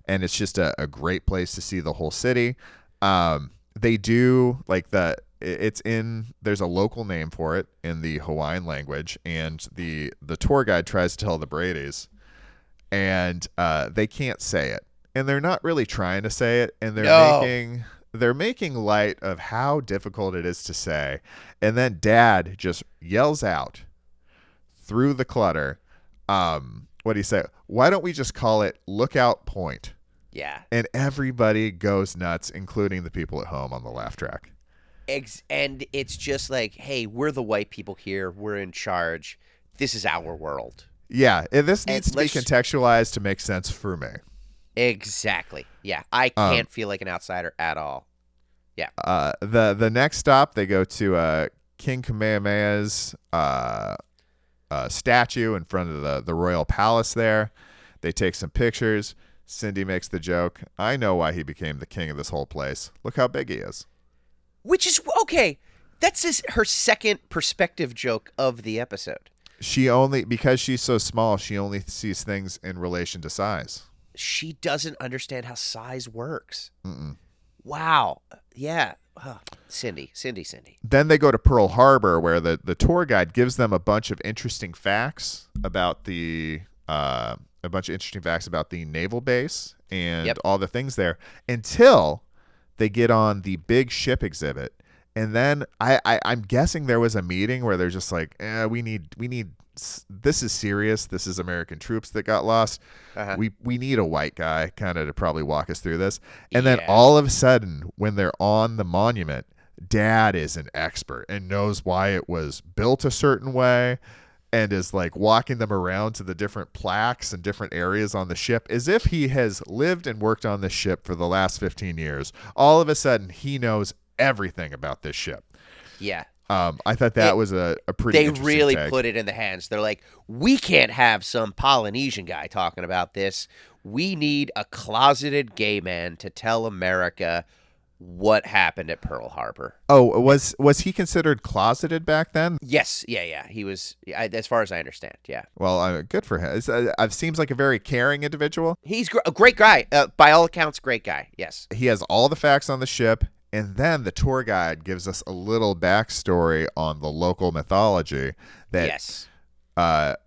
and it's just a great place to see the whole city. They do like there's a local name for it in the Hawaiian language, and the tour guide tries to tell the Bradys, and they can't say it, and they're not really trying to say it, and they're making light of how difficult it is to say. And then Dad just yells out through the clutter, what do you say? Why don't we just call it Lookout Point? Yeah. And everybody goes nuts, including the people at home on the laugh track. And it's just like, hey, we're the white people here. We're in charge. This is our world. Yeah, and this needs to be contextualized to make sense for me. Exactly. Yeah, I can't feel like an outsider at all. Yeah. The next stop, they go to King Kamehameha's statue in front of the royal palace there. They take some pictures. Cindy makes the joke, I know why he became the king of this whole place. Look how big he is. Which is, okay, that's her second perspective joke of the episode. Because she's so small, she only sees things in relation to size. She doesn't understand how size works. Mm-mm. Wow. Yeah. Cindy. Then they go to Pearl Harbor, where the tour guide gives them a bunch of interesting facts about the naval base and all the things there, until they get on the big ship exhibit. And then I'm guessing there was a meeting where they're just like, we need. This is serious. This is American troops that got lost. Uh-huh. We need a white guy kind of to probably walk us through this. And then all of a sudden, when they're on the monument, Dad is an expert and knows why it was built a certain way, and is like walking them around to the different plaques and different areas on the ship, as if he has lived and worked on this ship for the last 15 years. All of a sudden, he knows everything about this ship. Yeah. I thought that was a pretty interesting They really take. put it in the hands. They're like, we can't have some Polynesian guy talking about this. We need a closeted gay man to tell America what happened at Pearl Harbor. Oh, was he considered closeted back then? Yes. Yeah. He was, as far as I understand, yeah. Well, good for him. It seems like a very caring individual. He's a great guy. By all accounts, great guy. Yes. He has all the facts on the ship. And then the tour guide gives us a little backstory on the local mythology that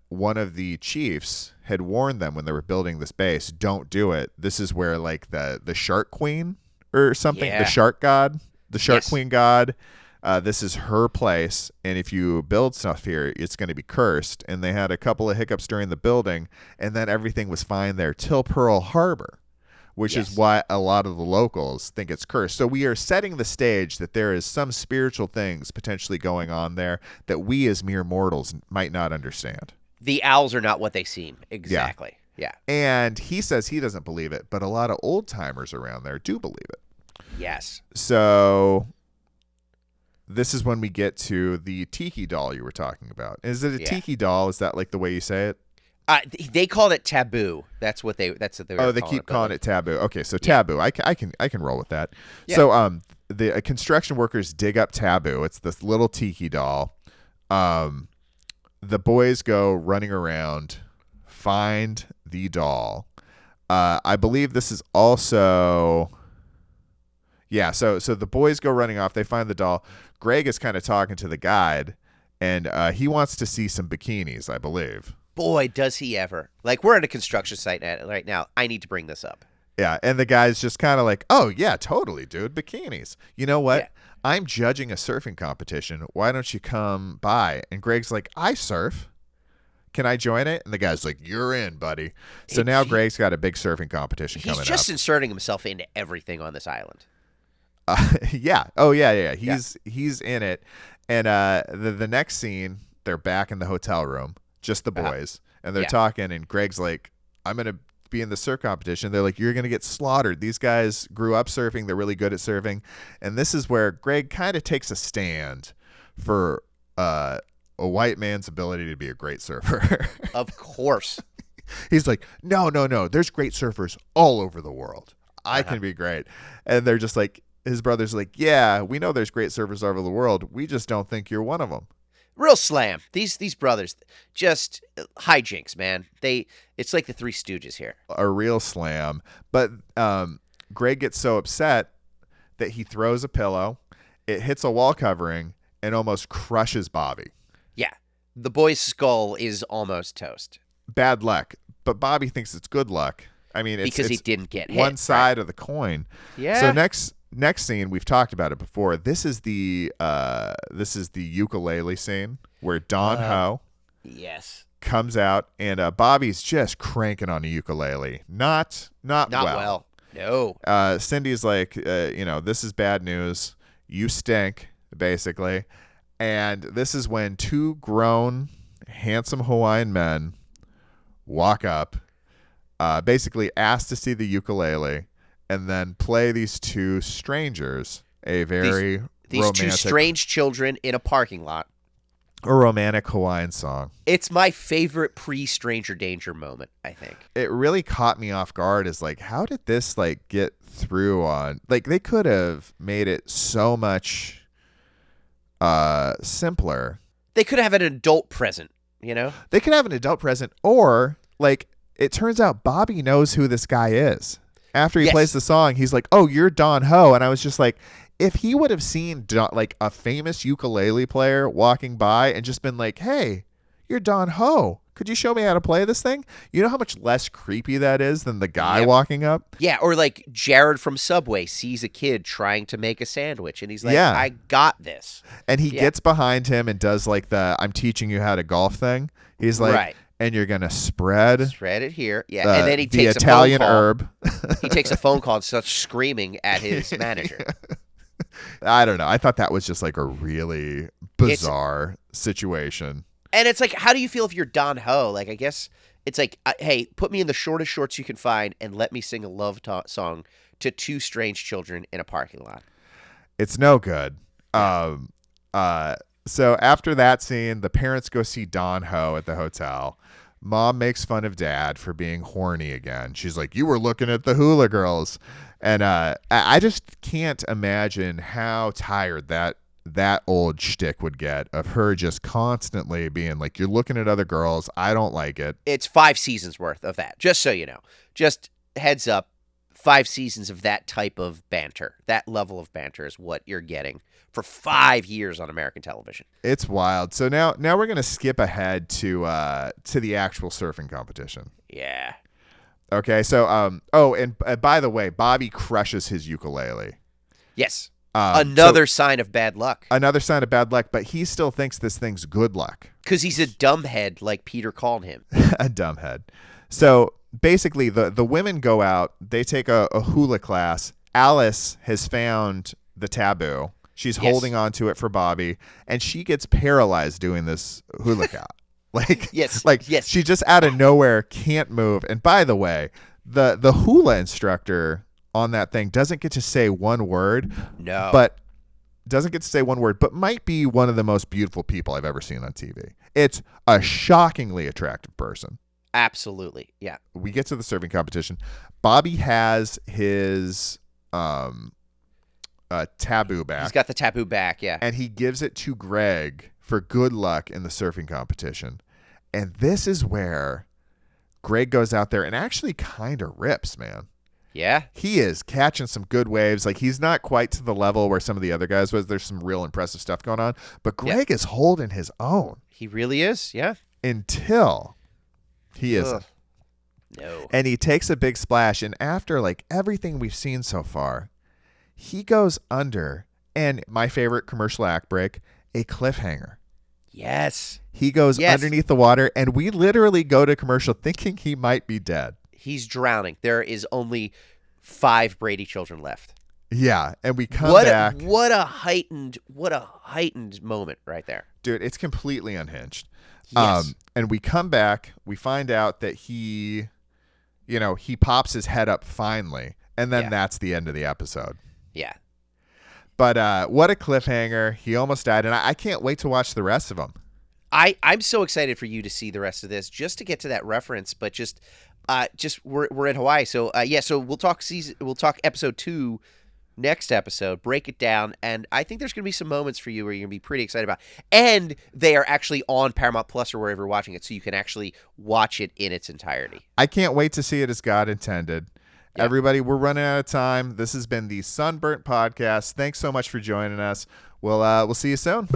one of the chiefs had warned them when they were building this base, don't do it. This is where like the shark queen or something, the shark god, the shark queen god, this is her place. And if you build stuff here, it's going to be cursed. And they had a couple of hiccups during the building, and then everything was fine there till Pearl Harbor, which is why a lot of the locals think it's cursed. So we are setting the stage that there is some spiritual things potentially going on there that we as mere mortals might not understand. The owls are not what they seem. Exactly. Yeah. And he says he doesn't believe it, but a lot of old timers around there do believe it. Yes. So this is when we get to the tiki doll you were talking about. Is it a tiki doll? Is that like the way you say it? They called it taboo. That's what they. Oh, they keep calling it taboo. Okay, so taboo. I can roll with that. Yeah. So the construction workers dig up taboo. It's this little tiki doll. The boys go running around, find the doll. I believe this is also. Yeah. So the boys go running off. They find the doll. Greg is kind of talking to the guide, and he wants to see some bikinis, I believe. Boy, does he ever. Like, we're at a construction site right now. I need to bring this up. Yeah, and the guy's just kind of like, oh, yeah, totally, dude, bikinis. You know what? Yeah. I'm judging a surfing competition. Why don't you come by? And Greg's like, I surf. Can I join it? And the guy's like, you're in, buddy. So now Greg's got a big surfing competition coming up. He's just inserting himself into everything on this island. Yeah. Oh, yeah. He's in it. And the next scene, they're back in the hotel room. Just the boys. And they're talking, and Greg's like, I'm going to be in the surf competition. They're like, you're going to get slaughtered. These guys grew up surfing. They're really good at surfing. And this is where Greg kind of takes a stand for a white man's ability to be a great surfer. Of course. He's like, no. There's great surfers all over the world. I can be great. And they're just like, his brother's like, yeah, we know there's great surfers all over the world. We just don't think you're one of them. Real slam. These brothers, just hijinks, man. It's like the Three Stooges here. A real slam. But Greg gets so upset that he throws a pillow. It hits a wall covering and almost crushes Bobby. Yeah. The boy's skull is almost toast. Bad luck. but Bobby thinks it's good luck. I mean, because he it's didn't get hit. One side of the coin. Yeah. So next scene, we've talked about it before. This is the ukulele scene where Don Ho yes comes out and Bobby's just cranking on a ukulele. Not well. No. Cindy's like, this is bad news. You stink, basically. And this is when two grown, handsome Hawaiian men walk up, basically ask to see the ukulele, and then play these two strangers a very these romantic, two strange children in a parking lot. A romantic Hawaiian song. It's my favorite pre-Stranger Danger moment, I think. It really caught me off guard. Is like, how did this get through on? Like, they could have made it so much simpler. They could have an adult present, They could have an adult present, or it turns out Bobby knows who this guy is. After he plays the song, he's like, "Oh, you're Don Ho," and I was just like, if he would have seen a famous ukulele player walking by and just been like, "Hey, you're Don Ho. Could you show me how to play this thing?" You know how much less creepy that is than the guy walking up? Yeah, or Jared from Subway sees a kid trying to make a sandwich, and he's like, Yeah. I got this. And he gets behind him and does the "I'm teaching you how to golf" thing. He's like, right. And you're going to spread it here. Yeah, and then he the takes Italian a phone call. herb. He takes a phone call and starts screaming at his manager. I don't know. I thought that was just a really bizarre situation. And it's like, how do you feel if you're Don Ho? I guess it's like, hey, put me in the shortest shorts you can find and let me sing a love song to two strange children in a parking lot. It's no good. So after that scene, the parents go see Don Ho at the hotel. Mom makes fun of Dad for being horny again. She's like, "You were looking at the hula girls." And I just can't imagine how tired that old shtick would get of her just constantly being like, "You're looking at other girls. I don't like it." It's 5 seasons worth of that, just so you know. Just heads up, 5 seasons of that type of banter. That level of banter is what you're getting for 5 years on American television. It's wild. So now we're going to skip ahead to the actual surfing competition. Yeah. Okay, so and by the way, Bobby crushes his ukulele. Yes. Another sign of bad luck. Another sign of bad luck, but he still thinks this thing's good luck. Because he's a dumbhead, like Peter called him. A dumbhead. So basically, the women go out. They take a hula class. Alice has found the taboo. She's holding on to it for Bobby, and she gets paralyzed doing this hula cat. Yes. She just out of nowhere can't move. And by the way, the hula instructor on that thing doesn't get to say one word. No. But might be one of the most beautiful people I've ever seen on TV. It's a shockingly attractive person. Absolutely. Yeah. We get to the surfing competition. Bobby has his taboo back. He's got the taboo back, yeah. And he gives it to Greg for good luck in the surfing competition. And this is where Greg goes out there and actually kind of rips, man. Yeah. He is catching some good waves. He's not quite to the level where some of the other guys was. There's some real impressive stuff going on. But Greg is holding his own. He really is, yeah. Until he isn't. No. And he takes a big splash. And after everything we've seen so far, he goes under, and my favorite commercial act break, a cliffhanger. Yes. He goes underneath the water, and we literally go to commercial thinking he might be dead. He's drowning. There is only 5 Brady children left. Yeah, and we come back. What a heightened moment right there. Dude, it's completely unhinged. Yes. And we come back, we find out that he pops his head up finally, and then that's the end of the episode. Yeah. But what a cliffhanger. He almost died, and I can't wait to watch the rest of them. I'm so excited for you to see the rest of this, just to get to that reference, but just we're in Hawaii, so so we'll talk episode 2 next episode, break it down, and I think there's going to be some moments for you where you're going to be pretty excited about. And they are actually on Paramount Plus or wherever you're watching it, so you can actually watch it in its entirety. I can't wait to see it as God intended. Yeah. Everybody, we're running out of time. This has been the Sunburnt Podcast. Thanks so much for joining us. We'll see you soon.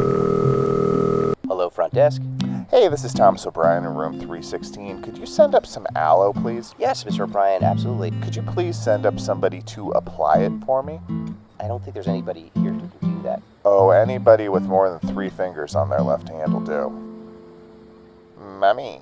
Hello, front desk. Hey, this is Thomas O'Brien in room 316. Could you send up some aloe, please? Yes, Mr. O'Brien, absolutely. Could you please send up somebody to apply it for me? I don't think there's anybody here who can do that. Oh, anybody with more than 3 fingers on their left hand will do. Mommy.